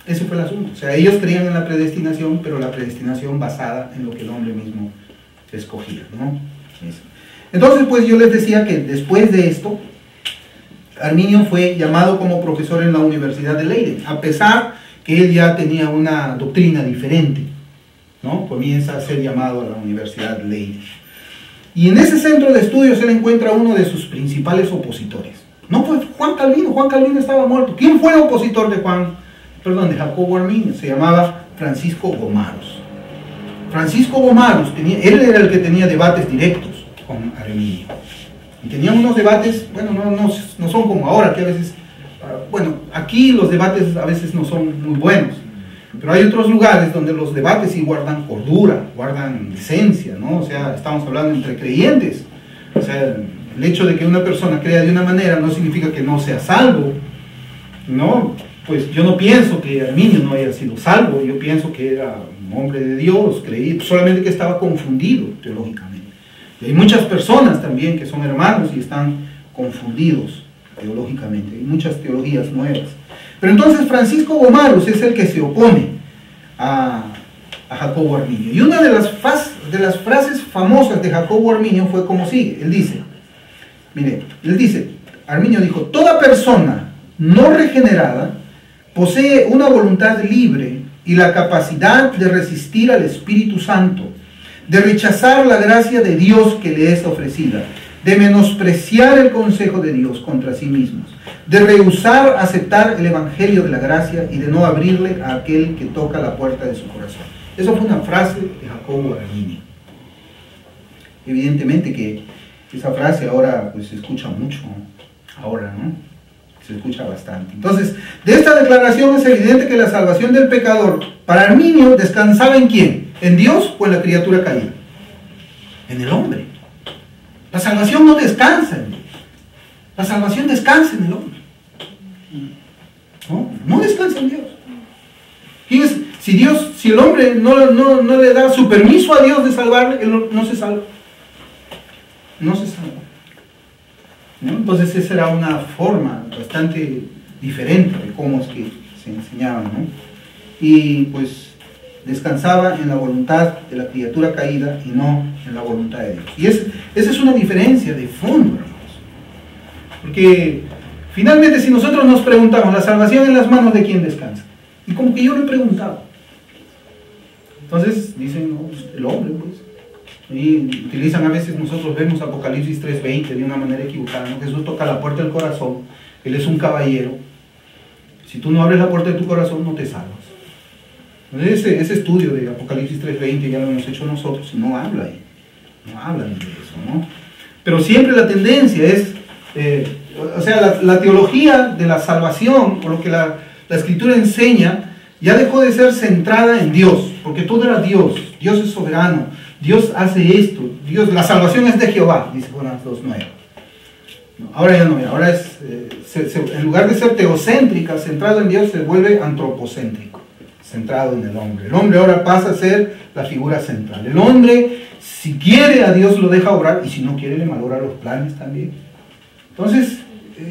Ese fue el asunto. O sea, ellos creían en la predestinación, pero la predestinación basada en lo que el hombre mismo escogía, ¿no? Eso. Entonces, pues yo les decía que después de esto, Arminio fue llamado como profesor en la Universidad de Leiden, a pesar que él ya tenía una doctrina diferente, ¿no? Comienza a ser llamado a la Universidad de Leiden. Y en ese centro de estudios él encuentra uno de sus principales opositores. No fue Juan Calvino. Juan Calvino estaba muerto. ¿Quién fue el opositor de Jacobo Arminio? Se llamaba Francisco Gomarus. Francisco Gomarus, él era el que tenía debates directos con Arminio. Y tenían unos debates, bueno, no son como ahora, que a veces Bueno, aquí los debates a veces no son muy buenos, pero hay otros lugares donde los debates sí guardan cordura, guardan decencia, ¿no? O sea, estamos hablando entre creyentes. O sea, el hecho de que una persona crea de una manera no significa que no sea salvo, ¿no? Pues yo no pienso que Arminio no haya sido salvo, yo pienso que era un hombre de Dios, creí, solamente que estaba confundido teológicamente. Y hay muchas personas también que son hermanos y están confundidos teológicamente, hay muchas teologías nuevas. Pero entonces Francisco Gomarus es el que se opone a Jacobo Arminio. Y una de las frases famosas de Jacobo Arminio fue como sigue. Él dice, mire, Arminio dijo, toda persona no regenerada posee una voluntad libre y la capacidad de resistir al Espíritu Santo, de rechazar la gracia de Dios que le es ofrecida, de menospreciar el consejo de Dios contra sí mismos, de rehusar aceptar el Evangelio de la gracia y de no abrirle a aquel que toca la puerta de su corazón. Eso fue una frase de Jacobo Arminio. Evidentemente que esa frase ahora pues se escucha mucho, ahora, ¿no? Se escucha bastante. Entonces, de esta declaración es evidente que la salvación del pecador para Arminio descansaba ¿en quién? ¿En Dios o en la criatura caída? En el hombre. La salvación no descansa en Dios. La salvación descansa en el hombre. No descansa en Dios. Si el hombre no le da su permiso a Dios de salvarle, él no se salva. No se salva. ¿No? Entonces esa era una forma bastante diferente de cómo es que se enseñaba, ¿no? Y pues descansaba en la voluntad de la criatura caída y no en la voluntad de Dios. Y esa es una diferencia de fondo, hermanos. Porque finalmente si nosotros nos preguntamos, ¿la salvación en las manos de quién descansa? Y como que yo lo he preguntado. Entonces dicen, no, pues, el hombre, pues. Y utilizan a veces, nosotros vemos Apocalipsis 3:20 de una manera equivocada, ¿no? Jesús toca la puerta del corazón, Él es un caballero. Si tú no abres la puerta de tu corazón, no te salvas. Ese estudio de Apocalipsis 3:20 ya lo hemos hecho nosotros y no habla ahí. No hablan de eso, ¿no? Pero siempre la tendencia es, o sea, la teología de la salvación, o lo que la Escritura enseña, ya dejó de ser centrada en Dios, porque todo era Dios. Dios es soberano. Dios hace esto, la salvación es de Jehová, dice Jonás 2:9. No, ahora ya no, ahora es, en lugar de ser teocéntrica, centrado en Dios, se vuelve antropocéntrico, centrado en el hombre. El hombre ahora pasa a ser la figura central. El hombre, si quiere a Dios lo deja obrar, y si no quiere le malora los planes también. Entonces,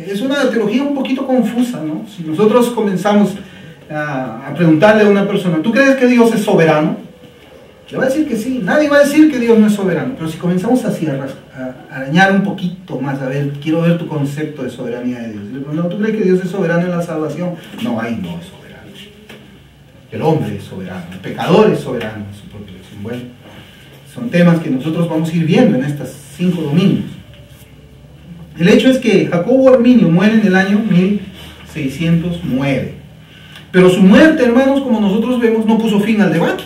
es una teología un poquito confusa, ¿no? Si nosotros comenzamos a preguntarle a una persona, ¿tú crees que Dios es soberano? Le va a decir que sí, nadie va a decir que Dios no es soberano, pero si comenzamos así a arañar un poquito más, a ver, quiero ver tu concepto de soberanía de Dios. Le pregunto, ¿tú crees que Dios es soberano en la salvación? No, ahí no es soberano. El hombre es soberano, el pecador es soberano en su propia elección. Bueno, son temas que nosotros vamos a ir viendo en estos 5 domingos. El hecho es que Jacobo Arminio muere en el año 1609. Pero su muerte, hermanos, como nosotros vemos, no puso fin al debate.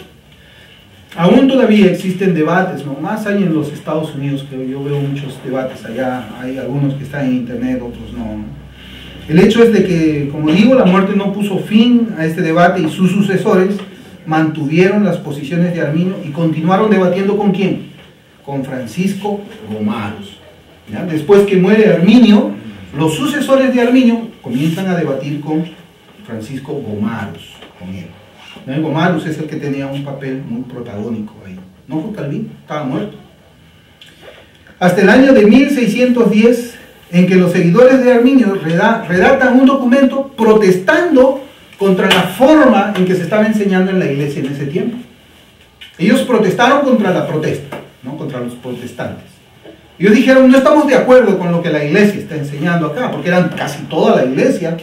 Aún todavía existen debates, ¿no? Más hay en los Estados Unidos, que yo veo muchos debates allá, hay algunos que están en internet, otros no. El hecho es de que, como digo, la muerte no puso fin a este debate y sus sucesores mantuvieron las posiciones de Arminio y continuaron debatiendo ¿con quién? Con Francisco Gomarus. ¿Ya? Después que muere Arminio, los sucesores de Arminio comienzan a debatir con Francisco Gomarus, con él. Gomarus es el que tenía un papel muy protagónico ahí. No fue Calvino, estaba muerto. Hasta el año de 1610, en que los seguidores de Arminio redactan un documento protestando contra la forma en que se estaba enseñando en la iglesia en ese tiempo. Ellos protestaron contra la protesta, ¿no? Contra los protestantes. Ellos dijeron, no estamos de acuerdo con lo que la iglesia está enseñando acá, porque eran casi toda la iglesia,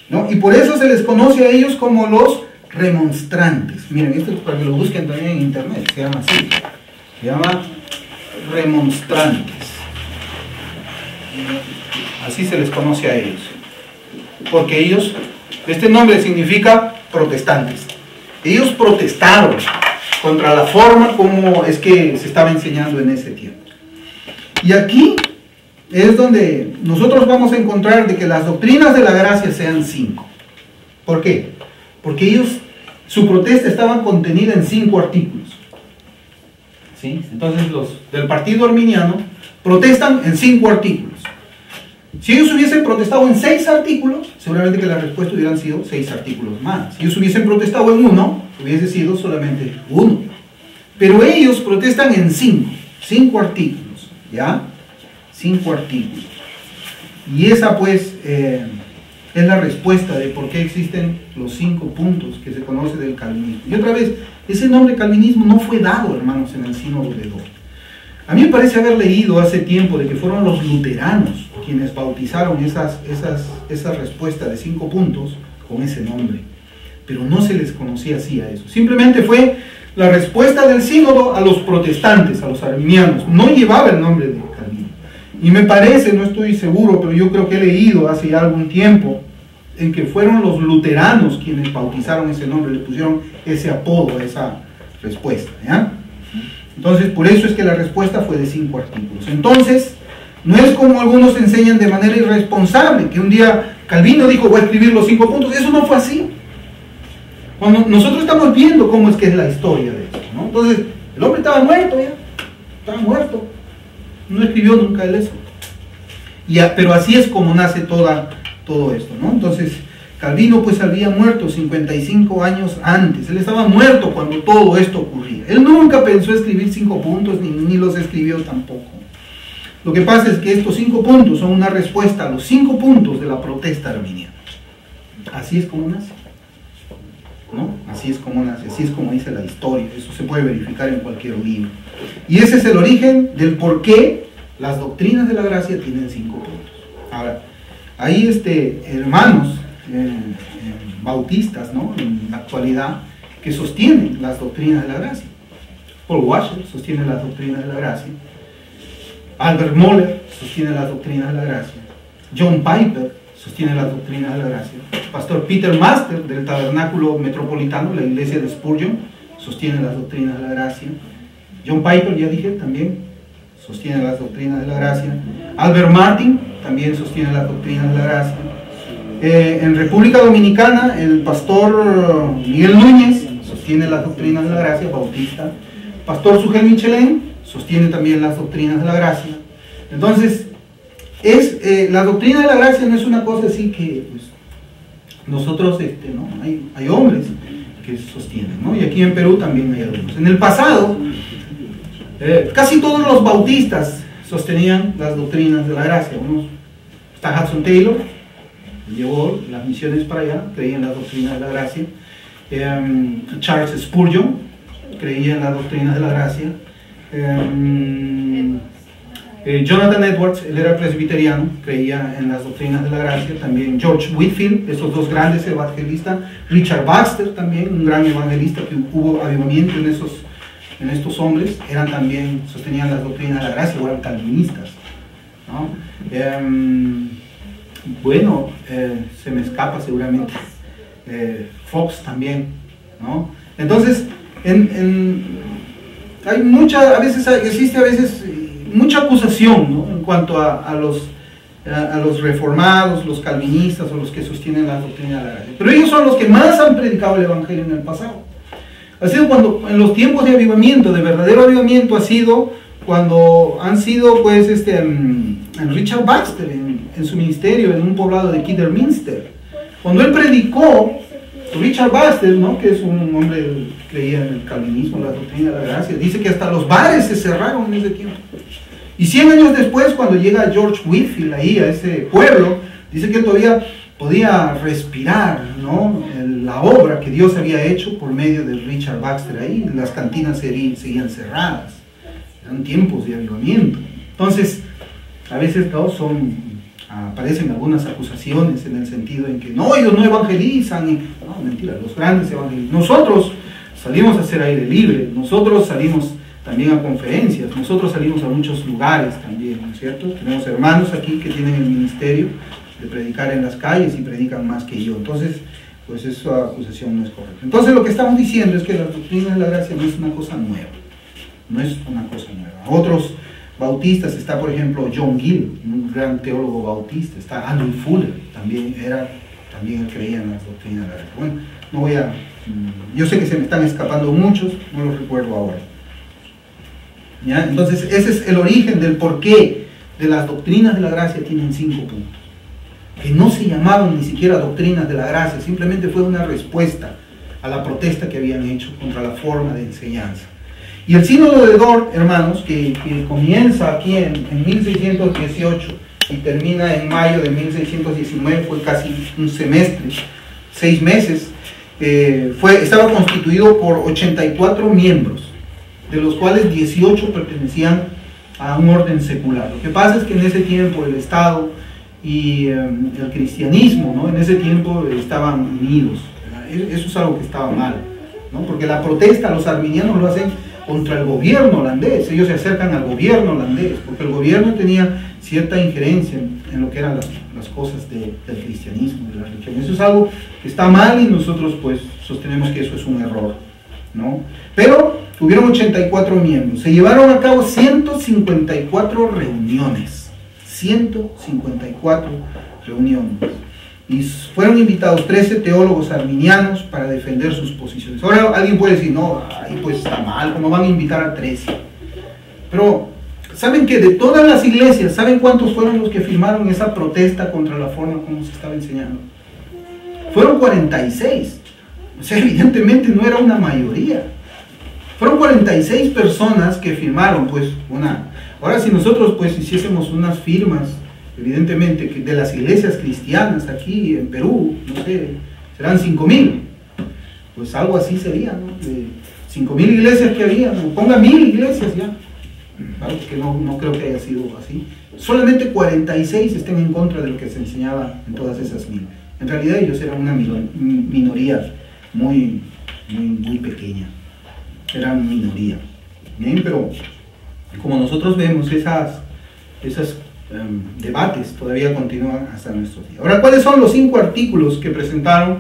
¿no? Y por eso se les conoce a ellos como los remonstrantes. Miren, esto es para que lo busquen también en internet, se llama así, se llama remonstrantes, así se les conoce a ellos, porque ellos, este nombre significa protestantes. Ellos protestaron contra la forma como es que se estaba enseñando en ese tiempo. Y aquí es donde nosotros vamos a encontrar de que las doctrinas de la gracia sean 5. ¿Por qué? Porque ellos, su protesta estaba contenida en 5 artículos. ¿Sí? Entonces los del partido arminiano protestan en 5 artículos. Si ellos hubiesen protestado en 6 artículos, seguramente que la respuesta hubieran sido 6 artículos más. Si ellos hubiesen protestado en 1, hubiese sido solamente 1. Pero ellos protestan en 5 artículos, ¿ya? 5 artículos. Y esa pues es la respuesta de por qué existen los 5 puntos que se conoce del calvinismo. Y otra vez, ese nombre calvinismo no fue dado, hermanos, en el sínodo de Dort. A mí me parece haber leído hace tiempo de que fueron los luteranos quienes bautizaron esa respuesta de 5 puntos con ese nombre. Pero no se les conocía así a eso. Simplemente fue la respuesta del sínodo a los protestantes, a los arminianos. No llevaba el nombre de Calvino. Y me parece, no estoy seguro, pero yo creo que he leído hace ya algún tiempo en que fueron los luteranos quienes bautizaron ese nombre, le pusieron ese apodo a esa respuesta, ¿ya? Entonces, por eso es que la respuesta fue de 5 artículos. Entonces, no es como algunos enseñan de manera irresponsable, que un día Calvino dijo, voy a escribir los 5 puntos. Eso no fue así. Cuando nosotros estamos viendo cómo es que es la historia de esto, ¿no? Entonces, el hombre estaba muerto ya, estaba muerto. No escribió nunca él eso. Pero así es como nace todo esto, ¿no? Entonces, Calvino pues había muerto 55 años antes. Él estaba muerto cuando todo esto ocurría. Él nunca pensó escribir 5 puntos, ni los escribió tampoco. Lo que pasa es que estos 5 puntos son una respuesta a los 5 puntos de la protesta arminiana. Así es como nace, ¿no? Así es como nace, así es como dice la historia. Eso se puede verificar en cualquier libro. Y ese es el origen del por qué las doctrinas de la gracia tienen 5 puntos. Ahora, hay hermanos bautistas, ¿no?, en la actualidad, que sostienen las doctrinas de la gracia. Paul Washer sostiene las doctrinas de la gracia. Albert Moller sostiene las doctrinas de la gracia. John Piper sostiene las doctrinas de la gracia. Pastor Peter Master del Tabernáculo Metropolitano, la iglesia de Spurgeon, sostiene las doctrinas de la gracia. John Piper, ya dije, también sostiene las doctrinas de la gracia. Albert Martin también sostiene las doctrinas de la gracia. En República Dominicana, el pastor Miguel Núñez sostiene las doctrinas de la gracia, bautista. Pastor Sugel Michelén sostiene también las doctrinas de la gracia. Entonces, la doctrina de la gracia no es una cosa así que pues, nosotros, ¿no? Hay hombres que sostienen, ¿no? Y aquí en Perú también hay algunos. En el pasado, casi todos los bautistas sostenían las doctrinas de la gracia. Está Hudson Taylor, llevó las misiones para allá, creía en las doctrinas de la gracia. Charles Spurgeon creía en las doctrinas de la gracia. Jonathan Edwards, él era presbiteriano, creía en las doctrinas de la gracia. También George Whitefield, esos dos grandes evangelistas. Richard Baxter, también un gran evangelista, que hubo avivamiento en estos hombres, sostenían las doctrinas de la gracia, o eran calvinistas, ¿no? Se me escapa seguramente Fox también, ¿no? Entonces existe mucha acusación, ¿no?, en cuanto a los reformados, los calvinistas o los que sostienen la doctrina de la gracia. Pero ellos son los que más han predicado el evangelio en el pasado. Ha sido cuando en los tiempos de avivamiento, de verdadero avivamiento, ha sido cuando han sido pues en Richard Baxter en su ministerio en un poblado de Kidderminster. Cuando él predicó, Richard Baxter, ¿no?, que es un hombre que creía en el calvinismo, la doctrina de la gracia, dice que hasta los bares se cerraron en ese tiempo. Y 100 años después, cuando llega George Whitefield ahí a ese pueblo, dice que todavía podía respirar, ¿no?, la obra que Dios había hecho por medio de Richard Baxter ahí. Las cantinas seguían cerradas. Eran tiempos de avivamiento. Entonces, a veces aparecen algunas acusaciones en el sentido en que no, ellos no evangelizan. No, mentira, los grandes evangelistas. Nosotros salimos a hacer aire libre, nosotros salimos también a conferencias, nosotros salimos a muchos lugares también, ¿no es cierto? Tenemos hermanos aquí que tienen el ministerio de predicar en las calles y predican más que yo. Entonces, pues esa acusación no es correcta. Entonces, lo que estamos diciendo es que la doctrina de la gracia no es una cosa nueva. No es una cosa nueva. bautistas está, por ejemplo, John Gill, un gran teólogo bautista. Está Andrew Fuller, también él creía en las doctrinas de la gracia. Bueno, no voy a... Yo sé que se me están escapando muchos, no los recuerdo ahora. ¿Ya? Entonces, ese es el origen del porqué de las doctrinas de la gracia. Tienen 5 puntos. Que no se llamaban ni siquiera doctrinas de la gracia, simplemente fue una respuesta a la protesta que habían hecho contra la forma de enseñanza. Y el sínodo de Dort, hermanos, que comienza aquí en 1618 y termina en mayo de 1619, fue casi un semestre, 6 meses, estaba constituido por 84 miembros, de los cuales 18 pertenecían a un orden secular. Lo que pasa es que en ese tiempo el Estado y el cristianismo, ¿no?, en ese tiempo estaban unidos. Eso es algo que estaba mal, ¿no? Porque la protesta, los arminianos lo hacen contra el gobierno holandés. Ellos se acercan al gobierno holandés, porque el gobierno tenía cierta injerencia en lo que eran las cosas del cristianismo, de la religión. Eso es algo que está mal y nosotros pues sostenemos que eso es un error, ¿no? Pero hubieron 84 miembros, se llevaron a cabo 154 reuniones, 154 reuniones, y fueron invitados 13 teólogos arminianos para defender sus posiciones. Ahora alguien puede decir, no, ahí pues está mal, ¿cómo van a invitar a 13? Pero, ¿saben que de todas las iglesias, ¿saben cuántos fueron los que firmaron esa protesta contra la forma como se estaba enseñando? Fueron 46, o sea, evidentemente no era una mayoría. Fueron 46 personas que firmaron, pues, una... Ahora, si nosotros, pues, hiciésemos unas firmas, evidentemente, que de las iglesias cristianas aquí en Perú, no sé, serán 5,000, pues algo así sería, ¿no? De 5,000 iglesias que había, ¿no? Ponga 1,000 iglesias ya, ¿vale? Que no creo que haya sido así. Solamente 46 estén en contra de lo que se enseñaba en todas esas 1,000. En realidad ellos eran una minoría muy pequeña, eran minoría. Bien, pero como nosotros vemos, esas debates todavía continúan hasta nuestros días. Ahora, ¿cuáles son los 5 artículos que presentaron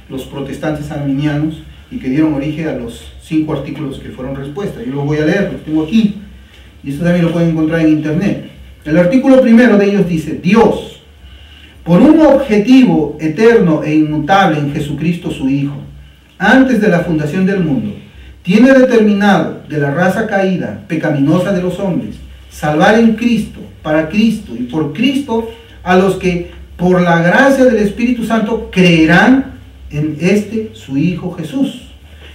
los protestantes arminianos y que dieron origen a los 5 artículos que fueron respuesta? Yo los voy a leer, los tengo aquí, y esto también lo pueden encontrar en internet. El artículo primero de ellos dice: Dios, por un objetivo eterno e inmutable en Jesucristo su Hijo, antes de la fundación del mundo, tiene determinado de la raza caída, pecaminosa de los hombres, salvar en Cristo, para Cristo y por Cristo a los que por la gracia del Espíritu Santo creerán en su Hijo Jesús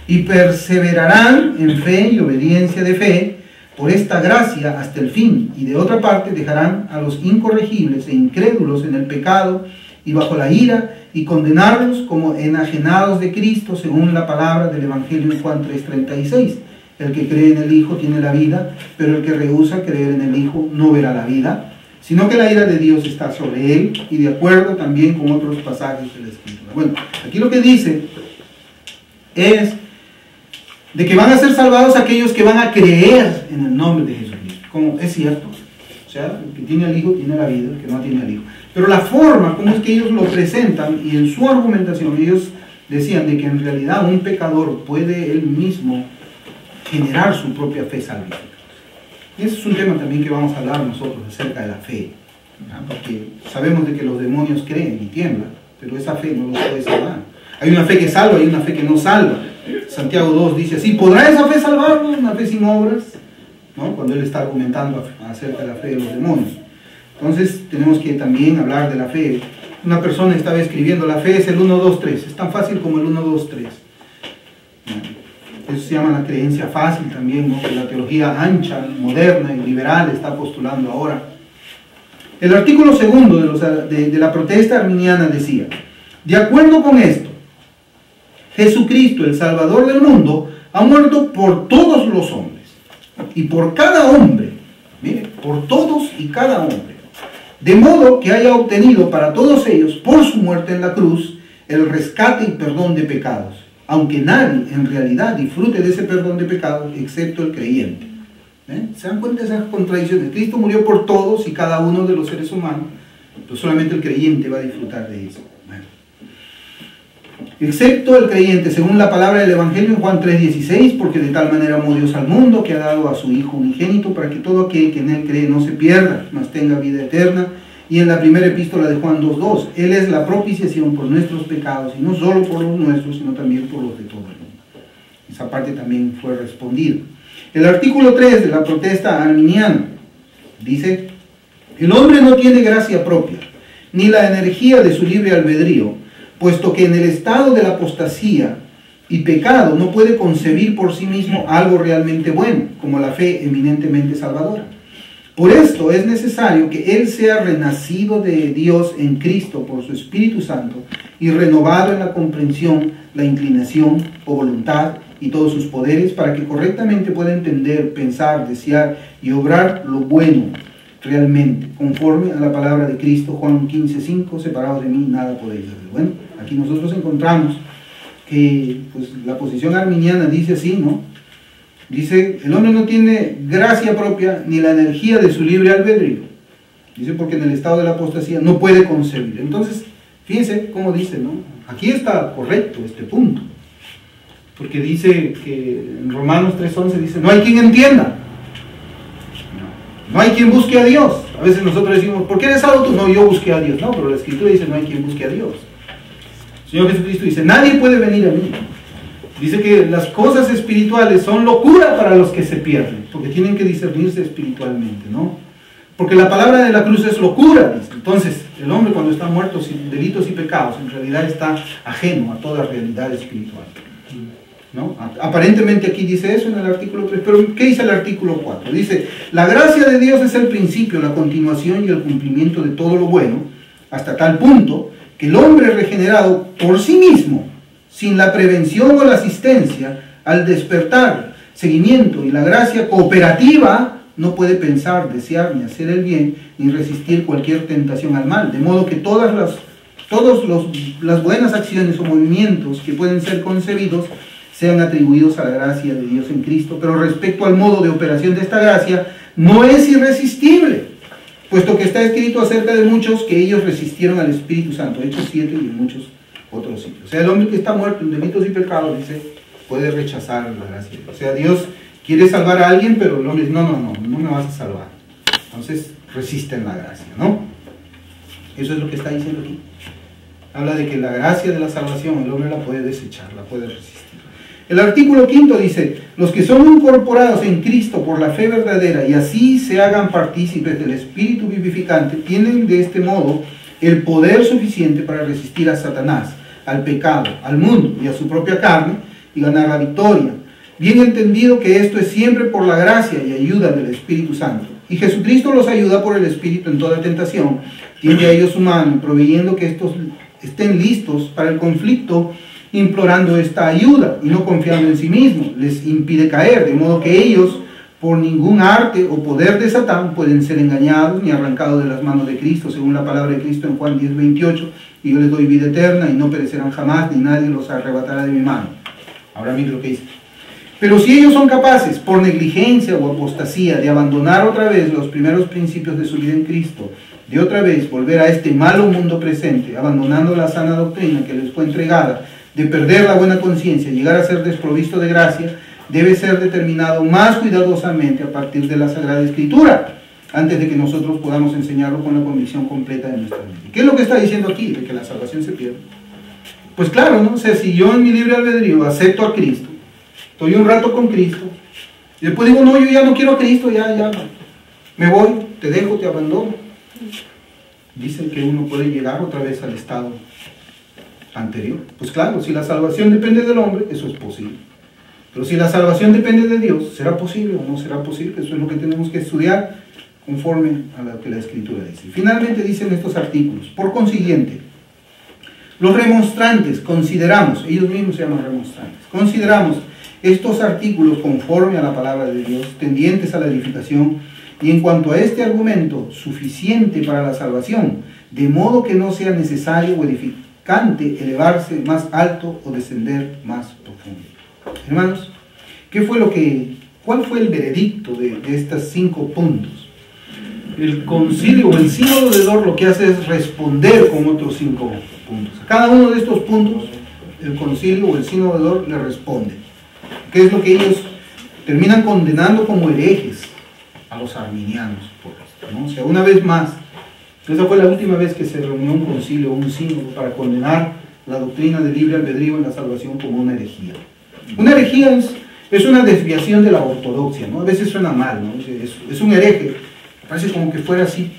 y perseverarán en fe y obediencia de fe por esta gracia hasta el fin, y de otra parte dejarán a los incorregibles e incrédulos en el pecado y bajo la ira, y condenarlos como enajenados de Cristo según la palabra del Evangelio en Juan 3:36. El que cree en el Hijo tiene la vida, pero el que rehúsa creer en el Hijo no verá la vida, sino que la ira de Dios está sobre él, y de acuerdo también con otros pasajes de la Escritura. Bueno, aquí lo que dice es de que van a ser salvados aquellos que van a creer en el nombre de Jesucristo. Como es cierto, o sea, el que tiene al Hijo tiene la vida, el que no tiene al Hijo. Pero la forma como es que ellos lo presentan, y en su argumentación ellos decían de que en realidad un pecador puede él mismo generar su propia fe salvífica. Y ese es un tema también que vamos a hablar nosotros acerca de la fe, ¿verdad? Porque sabemos de que los demonios creen y tiemblan, pero esa fe no los puede salvar. Hay una fe que salva y una fe que no salva. Santiago 2 dice así: ¿podrá esa fe salvarnos? Una fe sin obras, ¿no? Cuando él está argumentando acerca de la fe de los demonios. Entonces tenemos que también hablar de la fe. Una persona estaba escribiendo: la fe es el 1, 2, 3. Es tan fácil como el 1, 2, 3. Eso se llama la creencia fácil también, ¿no? Que la teología ancha, moderna y liberal está postulando ahora. El artículo segundo de la protesta arminiana decía: de acuerdo con esto, Jesucristo, el Salvador del mundo, ha muerto por todos los hombres y por cada hombre, mire, por todos y cada hombre, de modo que haya obtenido para todos ellos, por su muerte en la cruz, el rescate y perdón de pecados, aunque nadie en realidad disfrute de ese perdón de pecados excepto el creyente. ¿Se dan cuenta de esas contradicciones? Cristo murió por todos y cada uno de los seres humanos, pero solamente el creyente va a disfrutar de eso. Bueno. excepto el creyente, según la palabra del Evangelio en Juan 3:16, porque de tal manera amó Dios al mundo, que ha dado a su Hijo unigénito, para que todo aquel que en él cree no se pierda, mas tenga vida eterna. Y en la primera epístola de Juan 2:2, Él es la propiciación por nuestros pecados, y no solo por los nuestros, sino también por los de todo el mundo. Esa parte también fue respondida. El artículo 3 de la protesta arminiana dice: el hombre no tiene gracia propia, ni la energía de su libre albedrío, puesto que en el estado de la apostasía y pecado no puede concebir por sí mismo algo realmente bueno, como la fe eminentemente salvadora. Por esto es necesario que él sea renacido de Dios en Cristo por su Espíritu Santo y renovado en la comprensión, la inclinación o voluntad y todos sus poderes, para que correctamente pueda entender, pensar, desear y obrar lo bueno realmente, conforme a la palabra de Cristo. Juan 15:5, separados de mí nada podéis hacer. Bueno, aquí nosotros encontramos que pues, la posición arminiana dice así, ¿no? Dice, el hombre no tiene gracia propia ni la energía de su libre albedrío. Dice, porque en el estado de la apostasía no puede concebir. Entonces, fíjense cómo dice, ¿no? Aquí está correcto este punto. Porque dice que en Romanos 3:11 dice, no hay quien entienda. No hay quien busque a Dios. A veces nosotros decimos, ¿por qué eres salvo tú? No, yo busqué a Dios. No, pero la Escritura dice, no hay quien busque a Dios. El Señor Jesucristo dice, nadie puede venir a mí. Dice que las cosas espirituales son locura para los que se pierden, porque tienen que discernirse espiritualmente, ¿no? Porque la palabra de la cruz es locura, dice. Entonces, el hombre cuando está muerto sin delitos y pecados, en realidad está ajeno a toda realidad espiritual, ¿no? Aparentemente aquí dice eso en el artículo 3, pero ¿qué dice el artículo 4? Dice, la gracia de Dios es el principio, la continuación y el cumplimiento de todo lo bueno, hasta tal punto que el hombre regenerado por sí mismo, sin la prevención o la asistencia, al despertar, seguimiento y la gracia cooperativa, no puede pensar, desear, ni hacer el bien, ni resistir cualquier tentación al mal. De modo que todas las buenas acciones o movimientos que pueden ser concebidos sean atribuidos a la gracia de Dios en Cristo. Pero respecto al modo de operación de esta gracia, no es irresistible, puesto que está escrito acerca de muchos que ellos resistieron al Espíritu Santo, Hechos 7 y en muchos otros sitios. O sea, el hombre que está muerto en delitos y pecados, dice, puede rechazar la gracia de Dios. O sea, Dios quiere salvar a alguien, pero el hombre dice, no me vas a salvar. Entonces, resisten la gracia, ¿no? Eso es lo que está diciendo aquí. Habla de que la gracia de la salvación, el hombre la puede desechar, la puede resistir. El artículo 5 dice, los que son incorporados en Cristo por la fe verdadera y así se hagan partícipes del Espíritu vivificante, tienen de este modo el poder suficiente para resistir a Satanás, al pecado, al mundo y a su propia carne y ganar la victoria. Bien entendido que esto es siempre por la gracia y ayuda del Espíritu Santo. Y Jesucristo los ayuda por el Espíritu en toda tentación, tiende a ellos su mano, proveyendo que estos estén listos para el conflicto, implorando esta ayuda y no confiando en sí mismos. Les impide caer, de modo que ellos, por ningún arte o poder de Satán, pueden ser engañados ni arrancados de las manos de Cristo, según la palabra de Cristo en Juan 10:28, y yo les doy vida eterna y no perecerán jamás, ni nadie los arrebatará de mi mano. Ahora mire lo que dice. Pero si ellos son capaces, por negligencia o apostasía, de abandonar otra vez los primeros principios de su vida en Cristo, de otra vez volver a este malo mundo presente, abandonando la sana doctrina que les fue entregada, de perder la buena conciencia, llegar a ser desprovisto de gracia, debe ser determinado más cuidadosamente a partir de la Sagrada Escritura, antes de que nosotros podamos enseñarlo con la convicción completa de nuestra mente. ¿Qué es lo que está diciendo aquí? De que la salvación se pierde. Pues claro, ¿no? O sea, si yo en mi libre albedrío acepto a Cristo, estoy un rato con Cristo, y después digo, no, yo ya no quiero a Cristo, ya, me voy, te dejo, te abandono. Dicen que uno puede llegar otra vez al estado anterior. Pues claro, si la salvación depende del hombre, eso es posible. Pero si la salvación depende de Dios, ¿será posible o no será posible? Eso es lo que tenemos que estudiar conforme a lo que la Escritura dice. Finalmente dicen estos artículos, por consiguiente, los remonstrantes consideramos, ellos mismos se llaman remonstrantes, consideramos estos artículos conforme a la palabra de Dios, tendientes a la edificación, y en cuanto a este argumento, suficiente para la salvación, de modo que no sea necesario o edificante elevarse más alto o descender más profundo. Hermanos, ¿cuál fue el veredicto de estos 5 puntos? El concilio o el sínodo de Dort lo que hace es responder con otros 5 puntos. A cada uno de estos puntos el concilio o el sínodo le responde. ¿Qué es lo que ellos terminan condenando como herejes a los arminianos por esto, ¿no? O sea, una vez más, esa fue la última vez que se reunió un concilio o un sínodo para condenar la doctrina del libre albedrío en la salvación como una herejía. Una herejía es una desviación de la ortodoxia, ¿no? A veces suena mal, ¿no? Es un hereje, parece como que fuera así,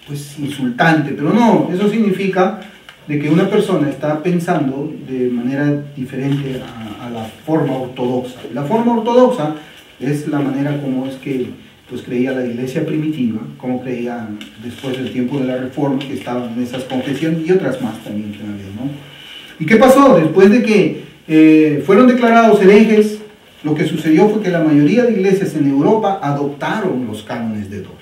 pues insultante, pero no, eso significa de que una persona está pensando de manera diferente a la forma ortodoxa. La forma ortodoxa es la manera como es que pues creía la iglesia primitiva, como creía después del tiempo de la Reforma, que estaban en esas confesiones y otras más también que había, ¿no? ¿Y qué pasó? Después de que fueron declarados herejes, lo que sucedió fue que la mayoría de iglesias en Europa adoptaron los cánones de Dort.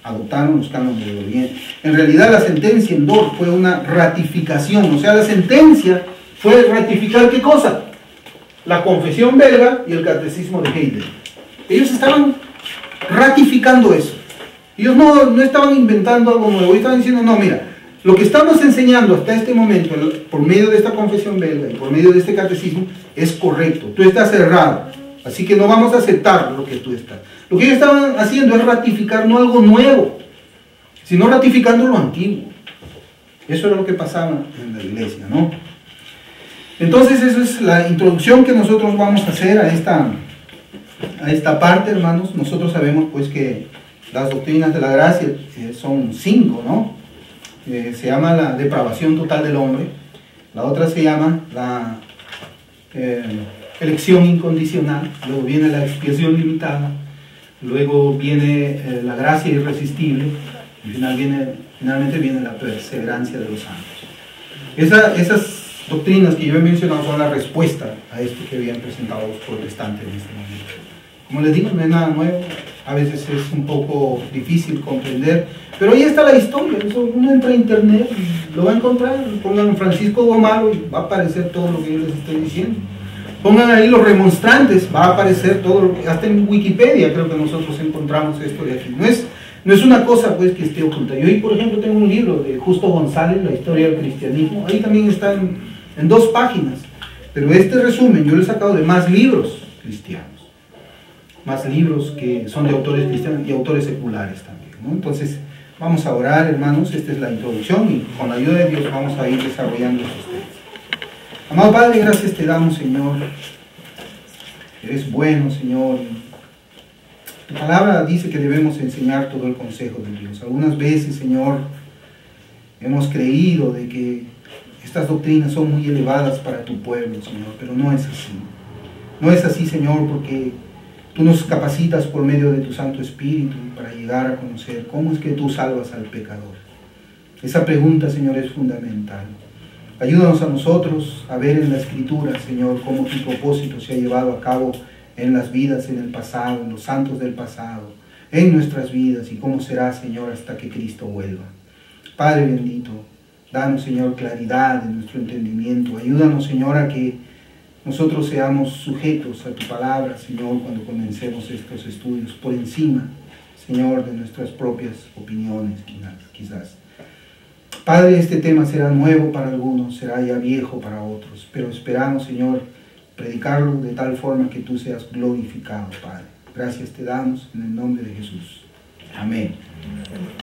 Adoptaron los cánones de Dort. En realidad la sentencia en Dort fue una ratificación, o sea, la sentencia fue ratificar ¿qué cosa? La confesión belga y el catecismo de Heidelberg. Ellos estaban ratificando eso. Ellos no estaban inventando algo nuevo, ellos estaban diciendo, no, mira, lo que estamos enseñando hasta este momento, por medio de esta confesión belga y por medio de este catecismo, es correcto. Tú estás errado, así que no vamos a aceptar lo que tú estás. Lo que ellos estaban haciendo es ratificar no algo nuevo, sino ratificando lo antiguo. Eso era lo que pasaba en la iglesia, ¿no? Entonces, esa es la introducción que nosotros vamos a hacer a esta parte, hermanos. Nosotros sabemos, pues, que las doctrinas de la gracia son 5, ¿no? Se llama la depravación total del hombre. La otra se llama la elección incondicional. Luego viene la expiación limitada. Luego viene la gracia irresistible. Y finalmente viene la perseverancia de los santos. Esas doctrinas que yo he mencionado son la respuesta a esto que habían presentado los protestantes en este momento. Como les digo, no es nada nuevo, a veces es un poco difícil comprender, pero ahí está la historia. Eso, uno entra a internet y lo va a encontrar, pongan Francisco Gomaro y va a aparecer todo lo que yo les estoy diciendo. Pongan ahí los remonstrantes, va a aparecer todo lo que, hasta en Wikipedia creo que nosotros encontramos esto de aquí. No es una cosa pues que esté oculta. Yo ahí, por ejemplo, tengo un libro de Justo González, La historia del cristianismo, ahí también está en 2 páginas, pero este resumen yo lo he sacado de más libros cristianos, más libros que son de autores cristianos y autores seculares también, ¿no? Entonces vamos a orar, hermanos. Esta es la introducción y con la ayuda de Dios vamos a ir desarrollando estos temas. Amado Padre, gracias te damos, Señor. Eres bueno, Señor. Tu palabra dice que debemos enseñar todo el consejo de Dios. Algunas veces, Señor, hemos creído de que estas doctrinas son muy elevadas para tu pueblo, Señor, pero no es así. No es así, Señor, porque tú nos capacitas por medio de tu Santo Espíritu para llegar a conocer cómo es que tú salvas al pecador. Esa pregunta, Señor, es fundamental. Ayúdanos a nosotros a ver en la Escritura, Señor, cómo tu propósito se ha llevado a cabo en las vidas en el pasado, en los santos del pasado, en nuestras vidas y cómo será, Señor, hasta que Cristo vuelva. Padre bendito, danos, Señor, claridad en nuestro entendimiento. Ayúdanos, Señor, a que nosotros seamos sujetos a tu palabra, Señor, cuando comencemos estos estudios, por encima, Señor, de nuestras propias opiniones, quizás. Padre, este tema será nuevo para algunos, será ya viejo para otros, pero esperamos, Señor, predicarlo de tal forma que tú seas glorificado, Padre. Gracias te damos en el nombre de Jesús. Amén.